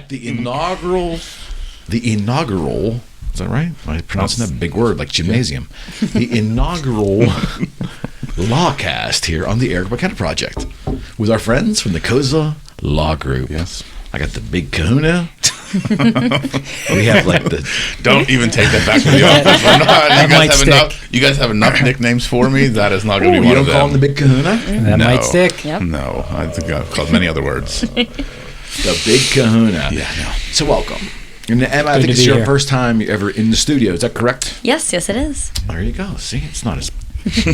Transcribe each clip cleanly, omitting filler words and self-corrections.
The inaugural, is that right? Am I pronouncing that big word like gymnasium? The inaugural Lawcast here on the Eric McKenna Project with our friends from the Cozza Law Group. Yes. I got the big kahuna. We have like the... Don't even take that back to the office. You guys have enough nicknames for me. That is not going to be one of them. You don't call him the big kahuna? That might stick. Yep. No, I think I've called many other words. The big kahuna. Yeah, no. So welcome. And Emma, I think it's your first time ever in the studio. Is that correct? Yes, it is. There you go. See, it's not as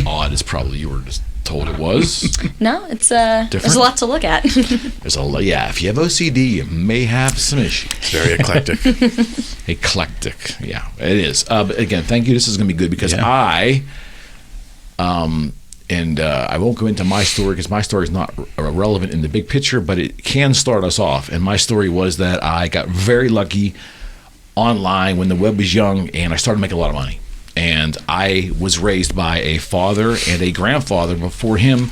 odd as probably you were just told it was. No, it's there's a lot to look at. There's a lot. Yeah, if you have OCD, you may have some issues. It's very eclectic. Eclectic. Yeah, it is. But again, thank you. This is going to be good because I won't go into my story because my story is not relevant in the big picture, but it can start us off. And my story was that I got very lucky online when the web was young, and I started making a lot of money. And I was raised by a father and a grandfather before him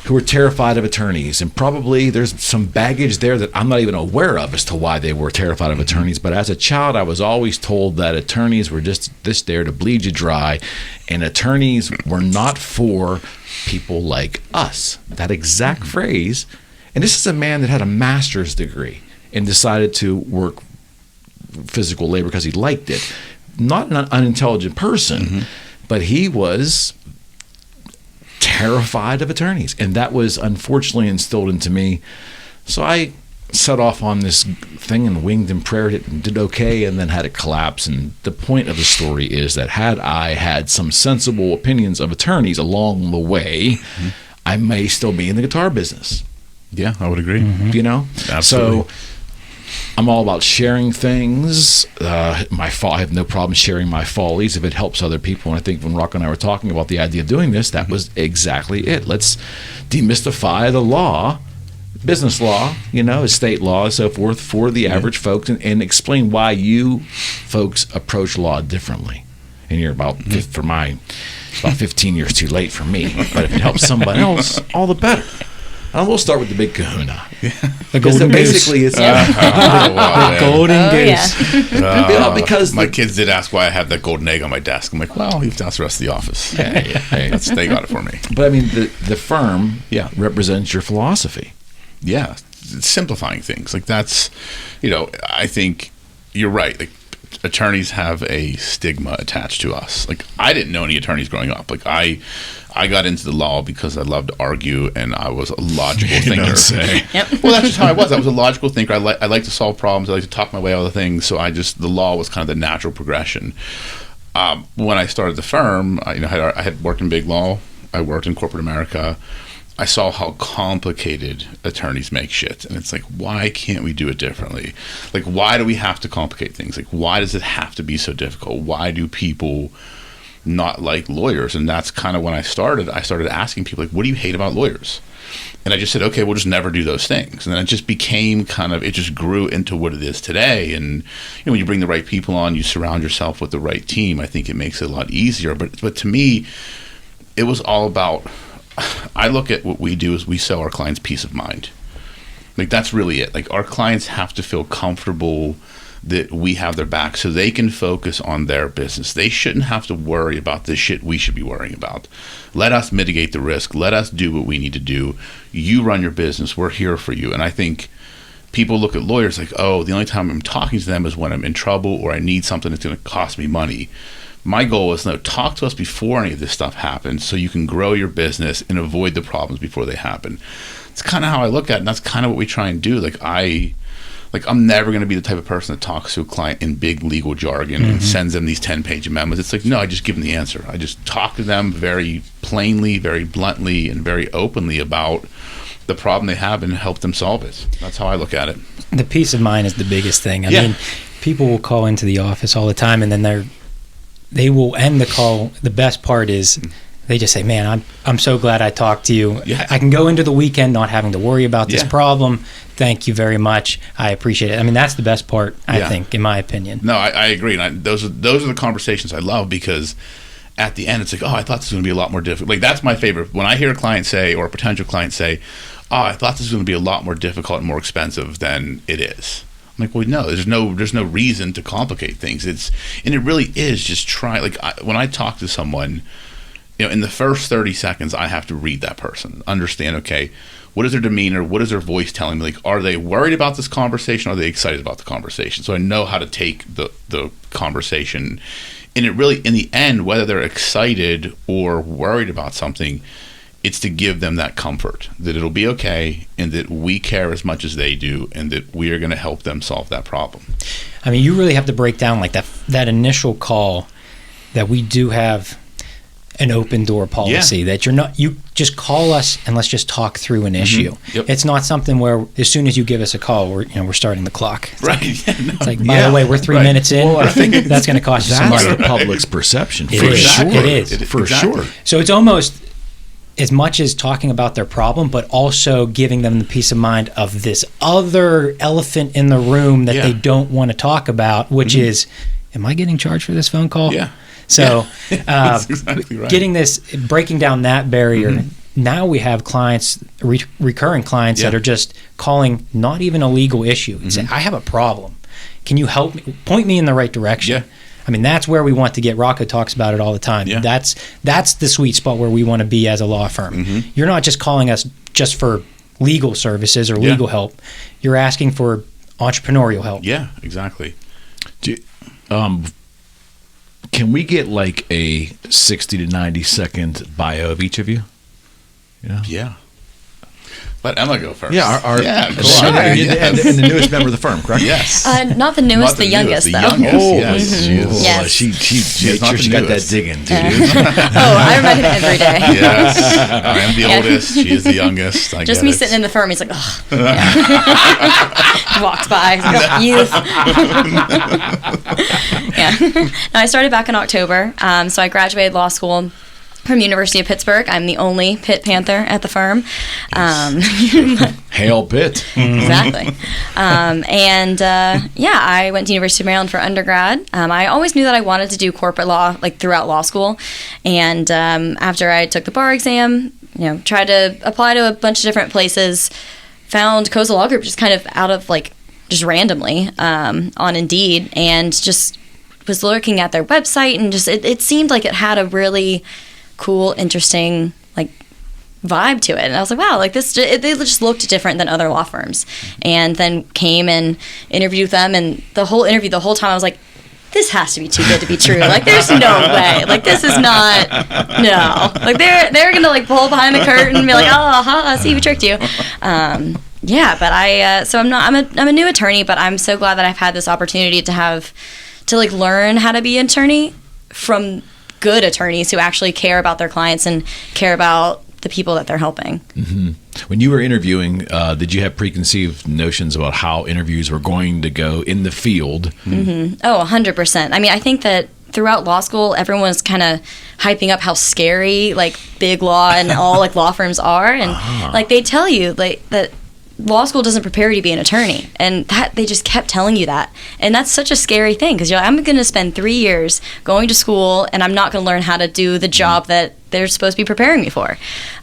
who were terrified of attorneys. And probably there's some baggage there that I'm not even aware of as to why they were terrified of attorneys. But as a child, I was always told that attorneys were just there to bleed you dry. And attorneys were not for people like us. That exact phrase. And this is a man that had a master's degree and decided to work physical labor because he liked it. Not an unintelligent person, but he was terrified of attorneys. And that was unfortunately instilled into me. So I set off on this thing and winged and prayed it and did okay and then had it collapse. And the point of the story is that had I had some sensible opinions of attorneys along the way, I may still be in the guitar business. Yeah, I would agree. You know? Absolutely. So I'm all about sharing things. I have no problem sharing my follies if it helps other people. And I think when Rocco and I were talking about the idea of doing this, that was exactly it. Let's demystify the law, business law, estate law, and so forth, for the average folks, and explain why you folks approach law differently. And you're about, for mine, about 15 years too late for me. But if it helps somebody else, all the better. And we'll start with the big kahuna. The golden goose. Basically, it's the golden goose. Yeah. Because my kids did ask why I had that golden egg on my desk. I'm like, well, you have to ask the rest of the office. They got it for me. But I mean, the firm represents your philosophy. Yeah, it's simplifying things. Like that's, I think you're right. Like attorneys have a stigma attached to us. Like I didn't know any attorneys growing up. Like I got into the law because I loved to argue and I was a logical thinker. Well, that's just how I was. I was a logical thinker. I like to solve problems. I like to talk my way out of things. So the law was kind of the natural progression. When I started the firm, I had worked in big law. I worked in corporate America. I saw how complicated attorneys make shit. And it's like, why can't we do it differently? Like, why do we have to complicate things? Like, why does it have to be so difficult? Why do people not like lawyers? And that's kind of when I started asking people, like, what do you hate about lawyers? And I just said, okay, we'll just never do those things. And then it just became it just grew into what it is today. And when you bring the right people on, you surround yourself with the right team, I think it makes it a lot easier. But to me, it was all about, I look at what we do is we sell our clients peace of mind. Like that's really it. Like our clients have to feel comfortable that we have their back so they can focus on their business. They shouldn't have to worry about the shit we should be worrying about. Let us mitigate the risk. Let us do what we need to do. You run your business. We're here for you. And I think people look at lawyers like, oh, the only time I'm talking to them is when I'm in trouble or I need something that's going to cost me money. My goal is talk to us before any of this stuff happens so you can grow your business and avoid the problems before they happen. It's kind of how I look at it, and that's kind of what we try and do. I'm never going to be the type of person that talks to a client in big legal jargon and sends them these 10-page memos. It's like, no, I just give them the answer. I just talk to them very plainly, very bluntly, and very openly about the problem they have and help them solve it. That's how I look at it. The peace of mind is the biggest thing. I mean, people will call into the office all the time, and then they will end the call. The best part is they just say, man, I'm so glad I talked to you. Yeah. I can go into the weekend not having to worry about this problem. Thank you very much. I appreciate it. I mean, that's the best part, I think, in my opinion. No, I agree. And those are the conversations I love because at the end, it's like, oh, I thought this was going to be a lot more difficult. Like, that's my favorite. When I hear a client say, or a potential client say, oh, I thought this was going to be a lot more difficult and more expensive than it is. I'm like, well, no, there's no reason to complicate things. And it really is just try. Like when I talk to someone, in the first 30 seconds, I have to read that person, understand, okay, what is their demeanor? What is their voice telling me? Like, are they worried about this conversation? Or are they excited about the conversation? So I know how to take the conversation. And it really, in the end, whether they're excited or worried about something, it's to give them that comfort that it'll be okay and that we care as much as they do and that we are going to help them solve that problem. I mean, you really have to break down like that initial call, that we do have an open door policy, that you just call us and let's just talk through an issue. Yep. It's not something where as soon as you give us a call, we're starting the clock. It's right. It's like, by the way, we're 3 minutes in. Well, I think that's going to cost you some that's money. the public's perception. It For is. sure. It is. For sure. So it's almost as much as talking about their problem, but also giving them the peace of mind of this other elephant in the room that they don't want to talk about, which is, am I getting charged for this phone call? Yeah. So That's exactly right. breaking down that barrier. Now we have clients, recurring clients that are just calling not even a legal issue and saying, I have a problem. Can you help me? Point me in the right direction. Yeah. I mean, that's where we want to get. Rocco talks about it all the time. Yeah. That's the sweet spot where we want to be as a law firm. You're not just calling us just for legal services or legal help. You're asking for entrepreneurial help. Yeah, exactly. Can we get like a 60 to 90 second bio of each of you? Yeah. Let Emma go first. Yeah, cool. and the newest member of the firm, correct? Yes. Not the newest, the youngest, the though. youngest, yes. Yes. She made not sure the she got that newest. dig in, dude. I remind him every day. Yes. I am the oldest. She is the youngest. I Just get me it. sitting in the firm, he's like, oh. He walks by, he's like, oh, youth. Yeah. No, I started back in October. So I graduated law school from University of Pittsburgh. I'm the only Pitt Panther at the firm. Hail Pitt. Exactly. I went to University of Maryland for undergrad. I always knew that I wanted to do corporate law like throughout law school. And after I took the bar exam, tried to apply to a bunch of different places, found Cozza Law Group just kind of out of like just randomly on Indeed, and just was looking at their website, and just it seemed like it had a really cool, interesting like vibe to it, and I was like, wow, like this, they just looked different than other law firms. And then came and interviewed with them, and the whole time I was like, this has to be too good to be true. Like, there's no way. Like, this is not, no. Like, they're gonna like pull behind the curtain and be like, oh, see, we tricked you. But so I'm a new attorney, but I'm so glad that I've had this opportunity to like learn how to be an attorney from good attorneys who actually care about their clients and care about the people that they're helping. Mm-hmm. When you were interviewing, did you have preconceived notions about how interviews were going to go in the field? Mm-hmm. Oh, 100%. I mean, I think that throughout law school, everyone's kind of hyping up how scary like big law and all like law firms are, and like they tell you like that law school doesn't prepare you to be an attorney, and that they just kept telling you that, and that's such a scary thing, because you're like, I'm going to spend 3 years going to school and I'm not going to learn how to do the job that they're supposed to be preparing me for.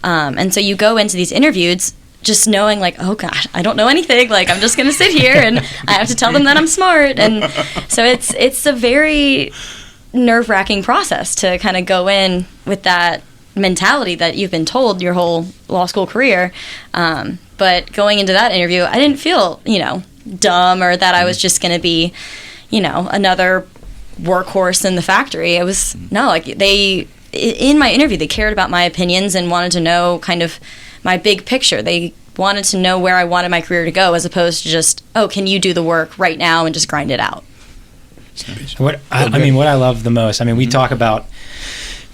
And so you go into these interviews just knowing like, oh gosh, I don't know anything, like I'm just going to sit here and I have to tell them that I'm smart. And so it's a very nerve-wracking process to kind of go in with that mentality that you've been told your whole law school career. But going into that interview, I didn't feel, dumb, or that I was just going to be, another workhorse in the factory. It was, no, like in my interview, they cared about my opinions and wanted to know kind of my big picture. They wanted to know where I wanted my career to go, as opposed to just, oh, can you do the work right now and just grind it out? What I love the most, we talk about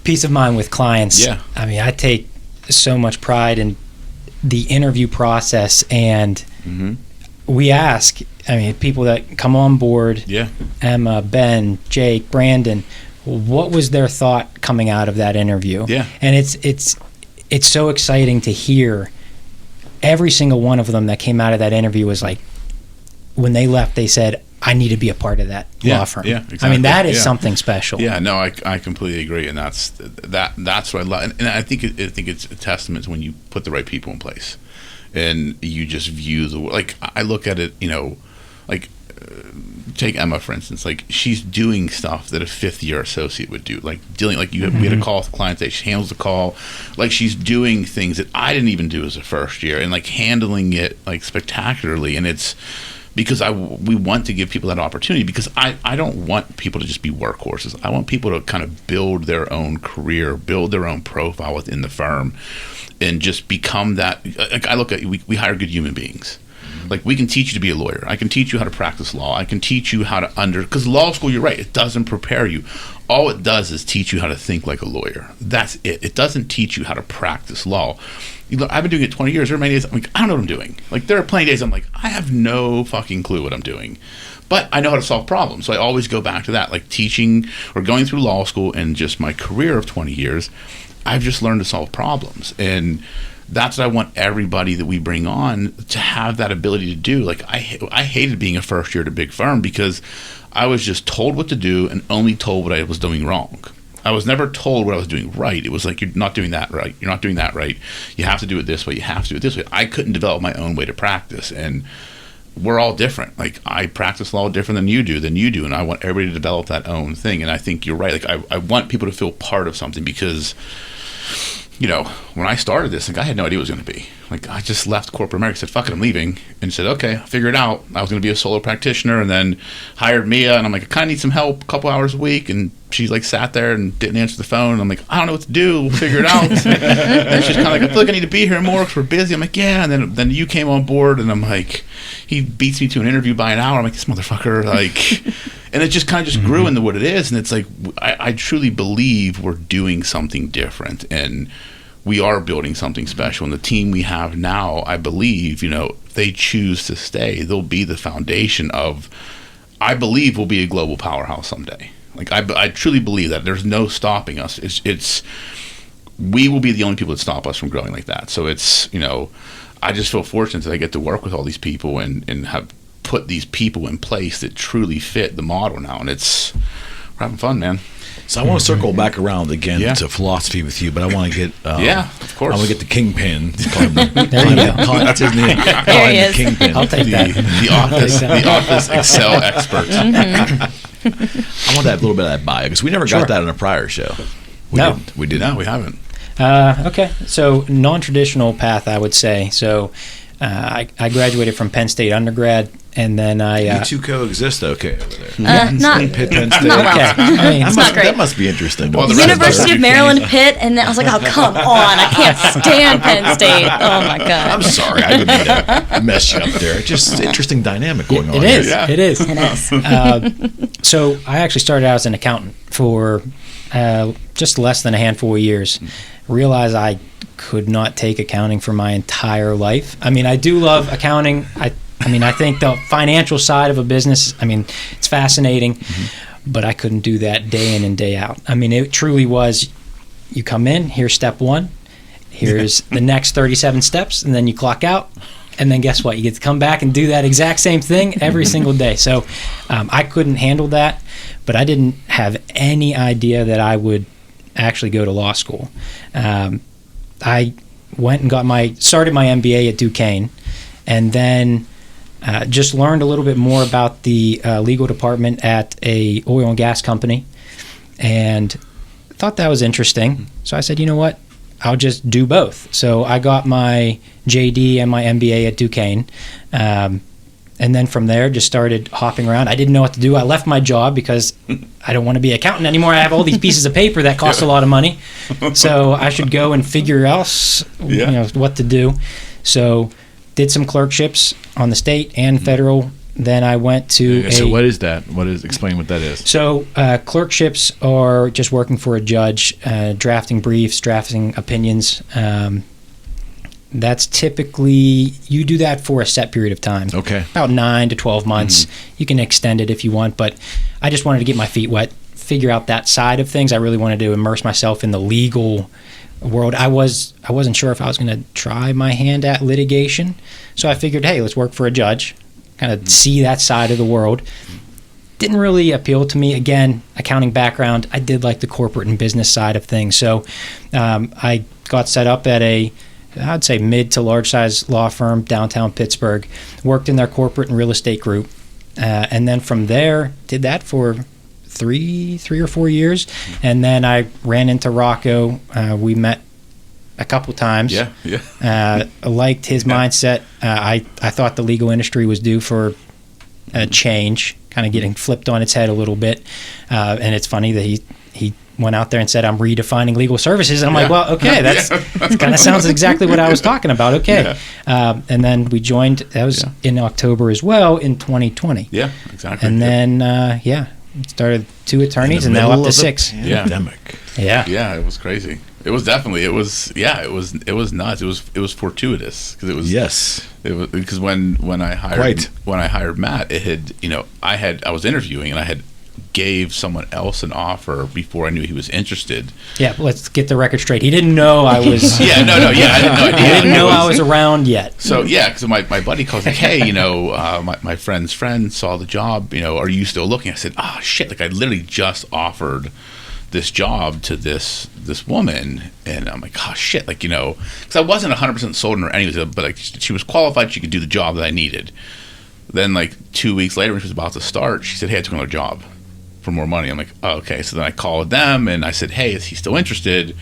peace of mind with clients. Yeah. I take so much pride in the interview process, and we ask, people that come on board, Emma, Ben, Jake, Brandon, what was their thought coming out of that interview? Yeah. And it's so exciting to hear. Every single one of them that came out of that interview was like, when they left, they said, I need to be a part that law firm. Yeah, exactly. That is something special. Yeah, no, I completely agree, and that's what I love, and I think it's a testament to when you put the right people in place, and you just view the, like, I look at it, like take Emma for instance. Like, she's doing stuff that a 5th-year associate would do. Like dealing, like we had a call with the client today. She handles the call. Like, she's doing things that I didn't even do as a first year, and like handling it like spectacularly. And it's because we want to give people that opportunity, because I don't want people to just be workhorses. I want people to kind of build their own career, build their own profile within the firm, and just become that. Like, I look at, we hire good human beings. Like, we can teach you to be a lawyer. I can teach you how to practice law. I can teach you how to because law school, you're right, it doesn't prepare you. All it does is teach you how to think like a lawyer. That's it. It doesn't teach you how to practice law. I've been doing it 20 years. There are many days I'm like, I don't know what I'm doing. Like, there are plenty of days I'm like, I have no fucking clue what I'm doing. But I know how to solve problems. So I always go back to that. Like, teaching or going through law school and just my career of 20 years, I've just learned to solve problems. And that's what I want everybody that we bring on to have that ability to do. Like, I hated being a first year at a big firm because I was just told what to do and only told what I was doing wrong. I was never told what I was doing right. It was like, you're not doing that right. You're not doing that right. You have to do it this way. You have to do it this way. I couldn't develop my own way to practice. And we're all different. Like, I practice law different than you do. And I want everybody to develop that own thing. And I think you're right. Like, I want people to feel part of something, because when I started this, like, I had no idea what it was going to be. Like, I just left corporate America, said, fuck it, I'm leaving, and said, okay, I'll figure it out. I was going to be a solo practitioner, and then hired Mia, and I'm like, I kind of need some help, a couple hours a week, and she like sat there and didn't answer the phone, and I'm like, I don't know what to do, we'll figure it out. And she's kind of like, I feel like I need to be here more because we're busy. I'm like, yeah, and then you came on board, and I'm like, he beats me to an interview by an hour. I'm like, this motherfucker, like, and it just kind of just grew into what it is, and it's like, I truly believe we're doing something different, and we are building something special. And the team we have now, I believe, if they choose to stay, they'll be the foundation of, I believe we'll be a global powerhouse someday. Like, I truly believe that. There's no stopping us. It's we will be the only people that stop us from growing like that. So it's, I just feel fortunate that I get to work with all these people and have put these people in place that truly fit the model now. And we're having fun, man. So I want to circle back around again to philosophy with you, but I want to get of course. I want to get the Kingpin. There you go. That's his name. There he is. Kingpin. I'll take that. The office Excel expert. I want that little bit of that bio, because we never got that on a prior show. We didn't. No, we haven't. Okay, so non-traditional path, I would say. So I graduated from Penn State undergrad, and then you two coexist okay over there. Not Pitt, Penn State. not well. I mean, It's not great. That must be interesting. Well, University of Maryland, Pitt, and then I was like, oh, come on. I can't stand Penn State. Oh, my God. I'm sorry. I didn't mean to mess you up there. It's just interesting dynamic going on. It is. Yeah. It is. It is. So I actually started out as an accountant for just less than a handful of years. Realized I could not take accounting for my entire life. I mean, I do love accounting. I mean, I think the financial side of a business, I mean, it's fascinating, but I couldn't do that day in and day out. I mean, it truly was, you come in, here's step one, here's the next 37 steps, and then you clock out, and then guess what? You get to come back and do that exact same thing every single day. So I couldn't handle that, but I didn't have any idea that I would actually go to law school. I went and started my MBA at Duquesne, and then just learned a little bit more about the legal department at a oil and gas company, and thought that was interesting. So I said, you know what? I'll just do both. So I got my JD and my MBA at Duquesne, and then from there just started hopping around. I didn't know what to do. I left my job because I don't want to be an accountant anymore. I have all these pieces of paper that cost a lot of money, so I should go and figure else what to do. So did some clerkships on the state and federal. Then I went to So what is that? Explain what that is. So clerkships are just working for a judge, drafting briefs, drafting opinions. That's typically, you do that for a set period of time. Okay. About 9 to 12 months. You can extend it if you want, but I just wanted to get my feet wet, figure out that side of things. I really wanted to immerse myself in the legal world. I wasn't sure if I was going to try my hand at litigation, so I figured, hey, let's work for a judge, kind of see that side of the world. Didn't really appeal to me. Again, accounting background, I did like the corporate and business side of things. So I got set up at I'd say mid to large size law firm downtown Pittsburgh, worked in their corporate and real estate group, And then from there, did that for three or 4 years. And then I ran into Rocco. We met a couple times. Yeah. Liked his mindset. I thought the legal industry was due for a change, kind of getting flipped on its head a little bit. And it's funny that he went out there and said, I'm redefining legal services. And I'm like, well, okay, that kind of sounds exactly what I was talking about. Okay. And then we joined, that was in October as well, in 2020. Yeah, exactly. And then, started 2 attorneys and now up to 6. Pandemic. Yeah, it was crazy. It was definitely, it was nuts. It was fortuitous because it was, because when I hired Matt, it had, I was interviewing and I had gave someone else an offer before I knew he was interested. Yeah, let's get the record straight. He didn't know I was. I had no idea. I didn't know I was around yet. So because my buddy calls like, hey, my friend's friend saw the job. Are you still looking? I said, oh shit! Like I literally just offered this job to this woman, and I'm like, oh shit! Like because I wasn't 100% sold on her anyways, but like she was qualified. She could do the job that I needed. Then like 2 weeks later, when she was about to start, she said, hey, I took another job for more money. I'm like, oh, okay. So then I called them and I said, hey, is he still interested?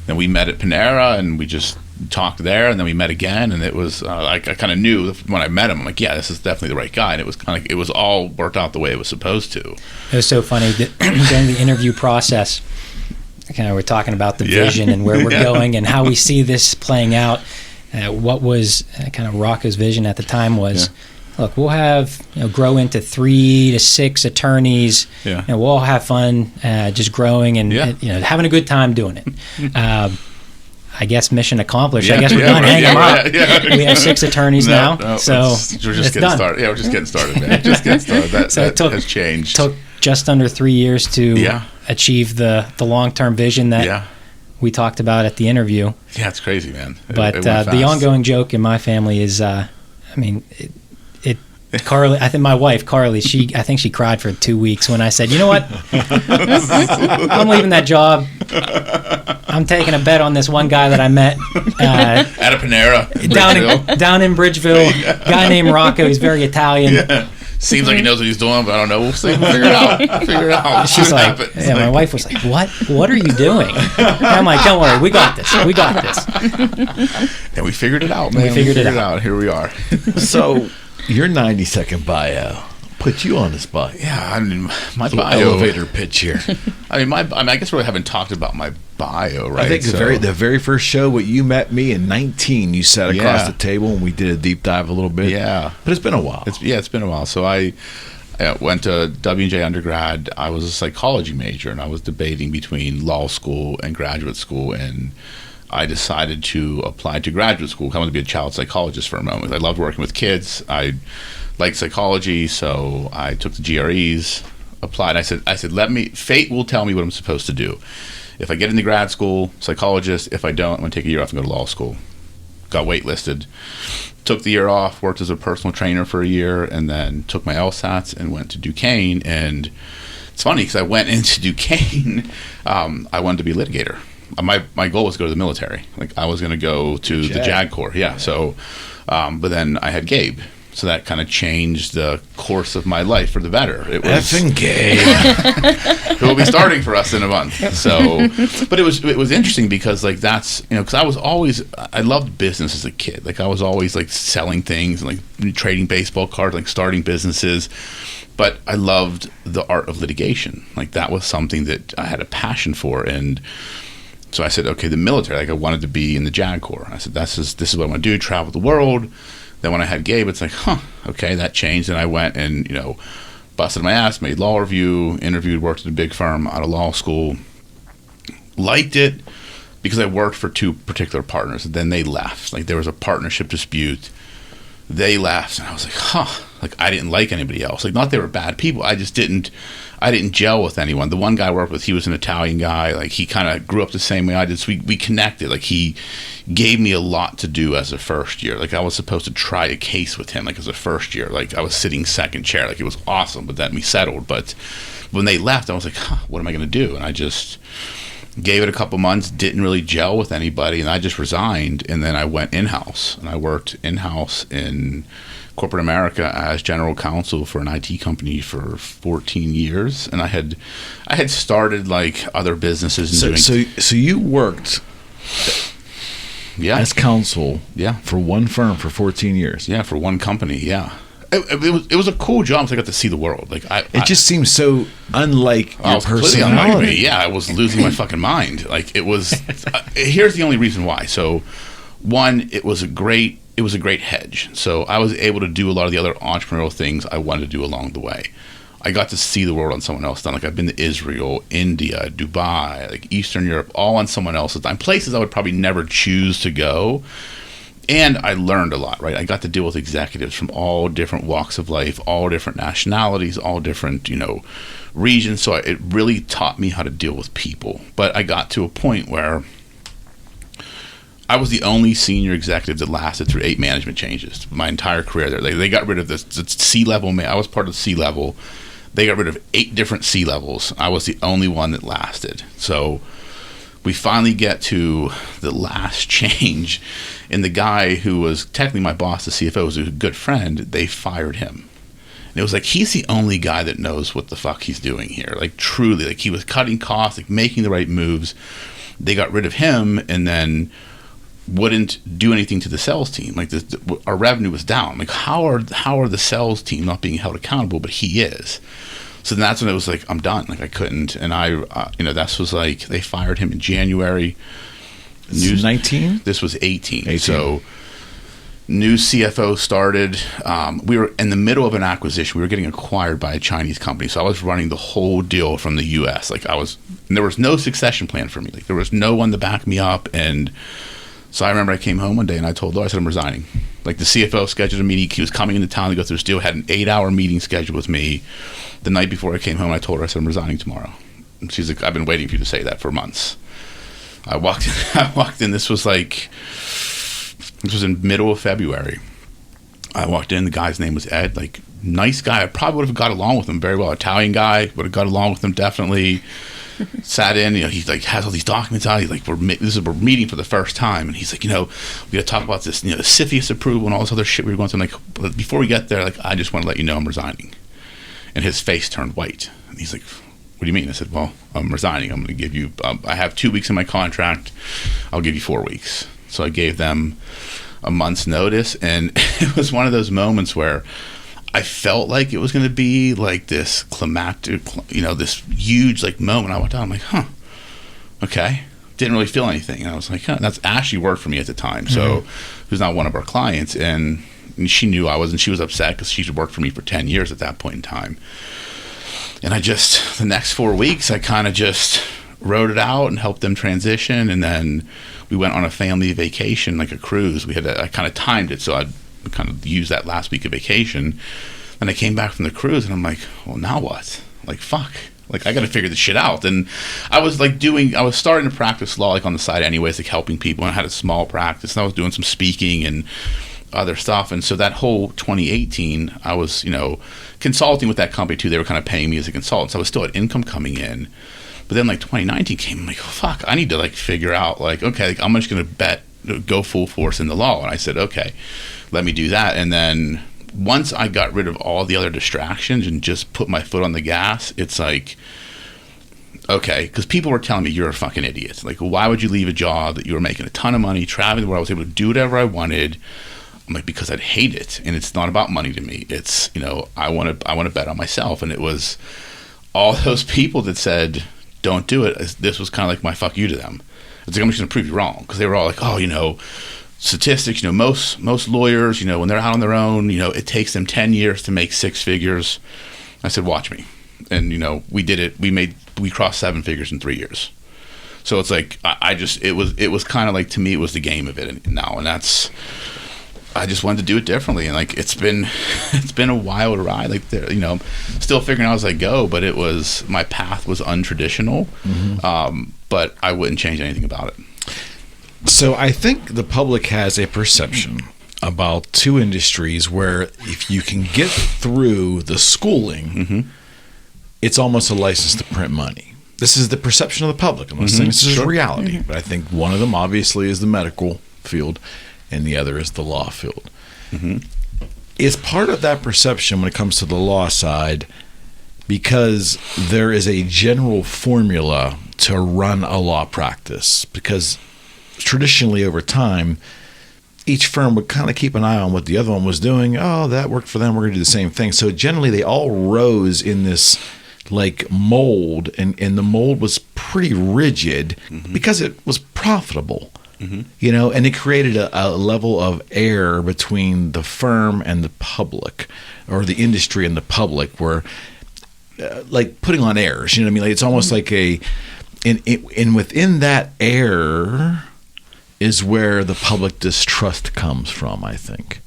Then we met at Panera and we just talked there, and then we met again, and it was I kind of knew when I met him. I'm like, yeah, this is definitely the right guy, and it was all worked out the way it was supposed to. It was so funny that during the interview process, kind of we're talking about the vision and where we're going and how we see this playing out. What was kind of Rocco's vision at the time was. Look, we'll have grow into 3 to 6 attorneys. We'll all have fun, just growing and having a good time doing it. I guess mission accomplished. I guess we're done hanging them out. We have 6 attorneys now, so we're just getting started. Yeah, we're just getting started, man. Just getting started. That has changed. Took just under 3 years to achieve the long-term vision that we talked about at the interview. Yeah, it's crazy, man. But the ongoing joke in my family is, Carly, I think my wife, Carly, I think she cried for 2 weeks when I said, you know what? I'm leaving that job. I'm taking a bet on this one guy that I met. At a Panera. Down in Bridgeville. Guy named Rocco. He's very Italian. Yeah. Seems like he knows what he's doing, but I don't know. We'll see. We'll figure it out. She's like, my wife was like, what are you doing? And I'm like, don't worry. We got this. And we figured it out, man. We figured it out. Here we are. So your 90-second bio put you on the spot. Yeah, I mean, my bio elevator pitch here. I guess we haven't talked about my bio, right? I think the very first show when you met me in 2019, you sat across the table and we did a deep dive a little bit. Yeah, but it's been a while. It's been a while. So I went to W&J undergrad. I was a psychology major, and I was debating between law school and graduate school, and I decided to apply to graduate school. I wanted to be a child psychologist for a moment. I loved working with kids. I liked psychology, so I took the GREs, applied. I said, fate will tell me what I'm supposed to do. If I get into grad school, psychologist. If I don't, I'm going to take a year off and go to law school. Got waitlisted. Took the year off, worked as a personal trainer for a year, and then took my LSATs and went to Duquesne. And it's funny because I went into Duquesne, I wanted to be a litigator. My goal was to go to the military. Like I was going to go to the JAG Corps. Yeah. So, but then I had Gabe. So that kind of changed the course of my life for the better. It was effing Gabe, who will be starting for us in a month. So, but it was interesting because like that's because I loved business as a kid. Like I was always like selling things and like trading baseball cards, like starting businesses. But I loved the art of litigation. Like that was something that I had a passion for. And so I said, okay, the military. Like I wanted to be in the JAG Corps. I said, this is what I want to do. Travel the world. Then when I had Gabe, it's like, okay, that changed. And I went and, busted my ass, made law review, interviewed, worked at a big firm out of law school. Liked it because I worked for 2 particular partners. And then they left. Like there was a partnership dispute. They left. And I was like, like I didn't like anybody else. Like not they were bad people. I didn't gel with anyone. The one guy I worked with, he was an Italian guy. Like he kind of grew up the same way I did. So we connected. Like he gave me a lot to do as a first year. Like I was supposed to try a case with him, like as a first year. Like I was sitting second chair. Like it was awesome, but then we settled. But when they left, I was like, what am I going to do? And Gave it a couple months, didn't really gel with anybody, and I just resigned. And then I went in-house, and I worked in-house in corporate America as general counsel for an IT company for 14 years. And I had started like other businesses. And So you worked as counsel for one firm for 14 years. Yeah, for one company, yeah. It was a cool job because I got to see the world. Like it just seems so unlike your personality. Yeah, I was losing my fucking mind. Like it was. Here's the only reason why. So, one, it was a great hedge. So I was able to do a lot of the other entrepreneurial things I wanted to do along the way. I got to see the world on someone else's time. Like I've been to Israel, India, Dubai, like Eastern Europe, all on someone else's time. Places I would probably never choose to go. And I learned a lot, right? I got to deal with executives from all different walks of life, all different nationalities, all different, regions. So it really taught me how to deal with people. But I got to a point where I was the only senior executive that lasted through 8 management changes my entire career there. They got rid of the C-level. I was part of the C-level. They got rid of 8 different C-levels. I was the only one that lasted. So we finally get to the last change, and the guy who was technically my boss, the CFO, was a good friend. They fired him. And it was like, he's the only guy that knows what the fuck he's doing here. Like, truly, like, he was cutting costs, like, making the right moves. They got rid of him and then wouldn't do anything to the sales team. Like, our revenue was down. Like, how are the sales team not being held accountable? But he is. So that's when it was like, I'm done. Like I couldn't, and that was like, they fired him in January. This was 19? This was 18. So new CFO started. We were in the middle of an acquisition. We were getting acquired by a Chinese company. So I was running the whole deal from the U.S. Like and there was no succession plan for me. Like there was no one to back me up. And so I remember I came home one day and I told Laura, I said, I'm resigning. Like the CFO scheduled a meeting. He was coming into town to go through this deal, had an 8-hour meeting scheduled with me. The night before I came home, I told her, I said, I'm resigning tomorrow. And she's like, I've been waiting for you to say that for months. I walked in. This was in middle of February. I walked in. The guy's name was Ed. Like, nice guy. I probably would have got along with him very well. Italian guy. Would have got along with him definitely. Sat in. He like has all these documents out. He's like, we're meeting for the first time, and he's like, we got to talk about this, the CFIUS approval and all this other shit we were going through. I'm like, but before we get there, like, I just want to let you know I'm resigning. And his face turned white. And he's like, what do you mean? I said, well, I'm resigning. I'm going to give you, I have 2 weeks in my contract. I'll give you 4 weeks. So I gave them a month's notice. And it was one of those moments where I felt like it was going to be like this climactic, this huge like moment. I walked out, I'm like, okay. Didn't really feel anything. And I was like, that's Ashley worked for me at the time. So who's not one of our clients. And she knew I was, and she was upset because she'd worked for me for 10 years at that point in time. And the next 4 weeks, I kind of just wrote it out and helped them transition. And then we went on a family vacation, like a cruise. I kind of timed it, so I'd kind of used that last week of vacation. And I came back from the cruise, and I'm like, well, now what? Like, fuck. Like, I got to figure this shit out. And I was starting to practice law, like on the side anyways, like helping people. And I had a small practice, and I was doing some speaking and other stuff. And so that whole 2018, I was, consulting with that company too. They were kind of paying me as a consultant. So I was still had income coming in. But then like 2019 came, I'm like, oh, fuck, I need to like figure out like, okay, like, I'm just going to go full force in the law. And I said, okay, let me do that. And then once I got rid of all the other distractions and just put my foot on the gas, it's like, okay, because people were telling me you're a fucking idiot. Like, why would you leave a job that you were making a ton of money, traveling where I was able to do whatever I wanted? I'm like, because I'd hate it, and it's not about money to me. It's, I want to bet on myself, and it was all those people that said don't do it. This was kind of like my fuck you to them. It's like, I'm just going to prove you wrong, because they were all like, oh, statistics, most lawyers, when they're out on their own, it takes them 10 years to make 6 figures. I said, watch me, and we did it. We crossed 7 figures in 3 years. So it's like it was kind of like, to me, it was the game of it now, and that's. I just wanted to do it differently, and like it's been a wild ride. Like still figuring out as I go, but my path was untraditional. Mm-hmm. But I wouldn't change anything about it. So I think the public has a perception about 2 industries where if you can get through the schooling, mm-hmm. it's almost a license to print money. this is the perception of the public. I'm not saying this is reality, but I think one of them obviously is the medical field, and the other is the law field. Is part of that perception when it comes to the law side because there is a general formula to run a law practice? Because traditionally over time, each firm would kind of keep an eye on what the other one was doing. Oh, that worked for them. We're going to do the same thing. So generally they all rose in this like mold, and the mold was pretty rigid because it was profitable. You know, and it created a level of air between the firm and the public, or the industry and the public, where like putting on airs, you know what I mean? Like it's almost like and within that air is where the public distrust comes from, I think.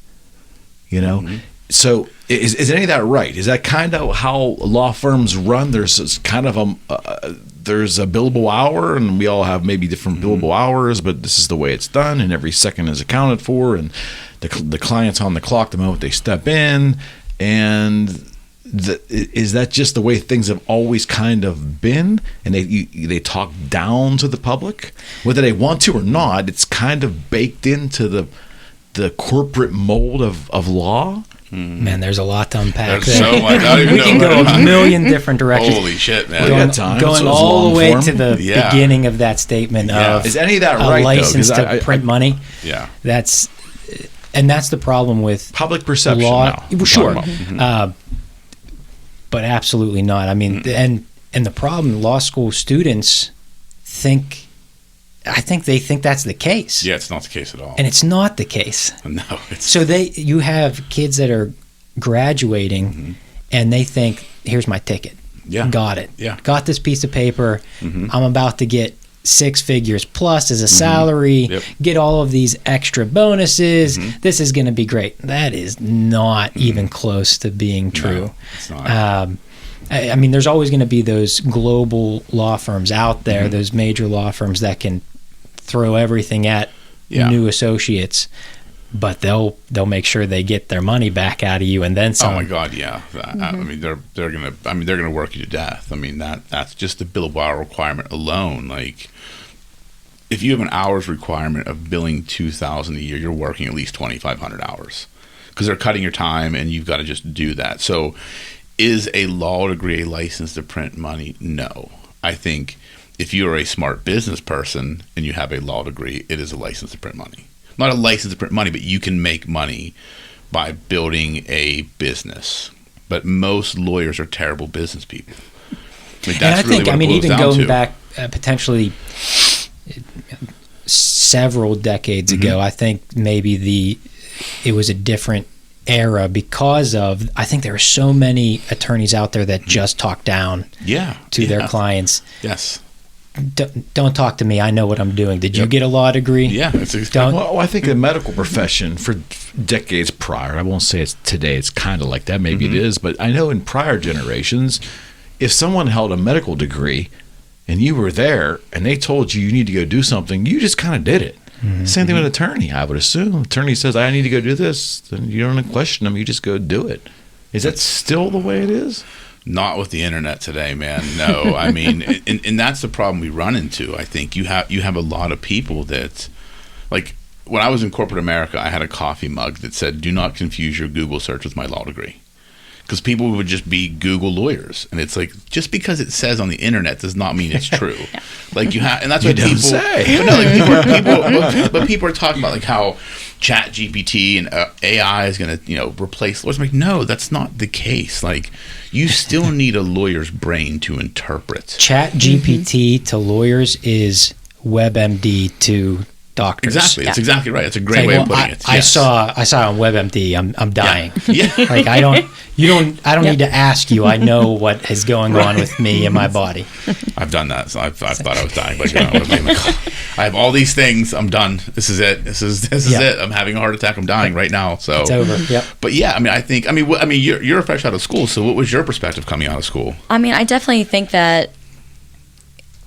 You know? So is any of that right? Is that kind of how law firms run? There's kind of there's a billable hour, and we all have maybe different billable hours, but this is the way it's done, and every second is accounted for, and the client's on the clock the moment they step in. And is that just the way things have always kind of been? And they talk down to the public, whether they want to or not. It's kind of baked into the corporate mold of law. Man, there's a lot to unpack. There's so much. We can go a million different directions. Holy shit, man! Going all the way to the beginning of that statement of is any of that right? A license though? to print money. Yeah, that's the problem with public perception. Law. Now. Sure, but absolutely not. I mean, and the problem, law school students think. I think they think that's the case. Yeah, it's not the case at all. And it's not the case. No. So you have kids that are graduating and they think, here's my ticket. Yeah. Got it. Yeah. Got this piece of paper. I'm about to get 6 figures plus as a salary, get all of these extra bonuses. This is going to be great. That is not even close to being true. No, it's not. I mean, there's always going to be those global law firms out there, those major law firms that can throw everything at new associates, but they'll make sure they get their money back out of you and then some. Oh my God, yeah. I mean, they're gonna work you to death. I mean, that's just the billable hour requirement alone. Like, if you have an hours requirement of billing $2,000 a year, you're working at least 2,500 hours because they're cutting your time, and you've got to just do that. So, is a law degree a license to print money? No. I think if you are a smart business person and you have a law degree, it is a license to print money. Not a license to print money, but you can make money by building a business. But most lawyers are terrible business people. I mean, that's really what it boils down going to. back potentially several decades ago, I think maybe it was a different era because of, I think there are so many attorneys out there that just talk down to their clients. Yes. Don't talk to me. I know what I'm doing. Did you get a law degree? Yeah. Well, I think the medical profession for decades prior, I won't say it's today, it's kind of like that. Maybe it is. But I know in prior generations, if someone held a medical degree and you were there and they told you need to go do something, you just kind of did it. Same thing with an attorney, I would assume. Attorney says, I need to go do this. Then you don't question them. You just go do it. Is that still the way it is? Not with the internet today, man. No, I mean, and that's the problem we run into. I think you have a lot of people that, like, when I was in corporate America, I had a coffee mug that said, "Do not confuse your Google search with my law degree." Because people would just be Google lawyers, and it's like, just because it says on the internet does not mean it's true. Like, you have, and that's what people say. But no, like people are talking about like how Chat GPT and AI is going to replace lawyers. I'm like, no, that's not the case. Like, you still need a lawyer's brain to interpret. Chat GPT to lawyers is WebMD to doctors. Exactly. That's exactly right. It's a great way of putting it. I saw it on WebMD. I'm dying. Yeah. Like, I don't need to ask you. I know what is going on with me and my body. I've done that. So I thought I was dying. But I have all these things. I'm done. This is it. This is it. I'm having a heart attack. I'm dying right now. So it's over. Yep. But yeah, I mean, you're fresh out of school. So what was your perspective coming out of school? I mean, I definitely think that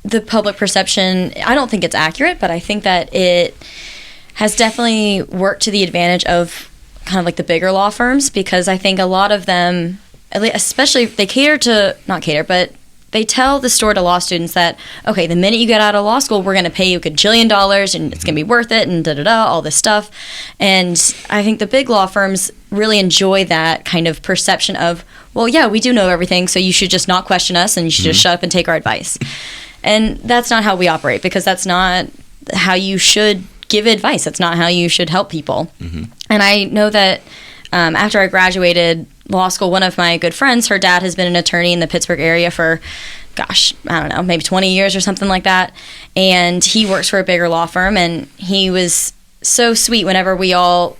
the public perception, I don't think it's accurate, but I think that it has definitely worked to the advantage of kind of like the bigger law firms, because I think a lot of them, especially if they but they tell the store to law students that, okay, the minute you get out of law school, we're going to pay you a gajillion dollars and it's going to be worth it and da-da-da, all this stuff. And I think the big law firms really enjoy that kind of perception of, well, yeah, we do know everything, so you should just not question us and you should just shut up and take our advice. And that's not how we operate, because that's not how you should give advice. That's not how you should help people. And I know that after I graduated law school, one of my good friends, her dad has been an attorney in the Pittsburgh area for, gosh, I don't know, maybe 20 years or something like that. And he works for a bigger law firm, and he was so sweet whenever we all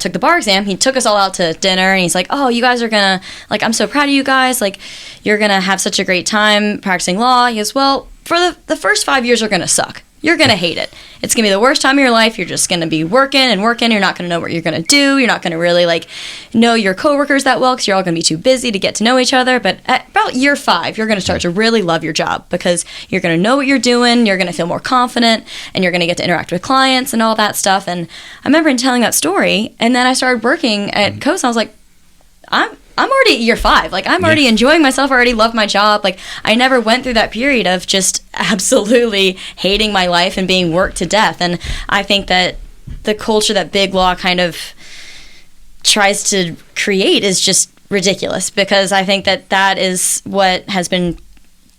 took the bar exam. He took us all out to dinner, and he's like, oh, you guys are gonna, like, I'm so proud of you guys, like, you're gonna have such a great time practicing law. He goes, well, for the first 5 years are gonna suck. You're going to hate it. It's going to be the worst time of your life. You're just going to be working and working. You're not going to know what you're going to do. You're not going to really, like, know your coworkers that well, because you're all going to be too busy to get to know each other. But at about year 5, you're going to start to really love your job, because you're going to know what you're doing. You're going to feel more confident, and you're going to get to interact with clients and all that stuff. And I remember him telling that story, and then I started working at Cozza. I was like, I'm already at year 5. Like, I'm already enjoying myself. I already love my job. Like, I never went through that period of just absolutely hating my life and being worked to death. And I think that the culture that big law kind of tries to create is just ridiculous, because I think that that is what has been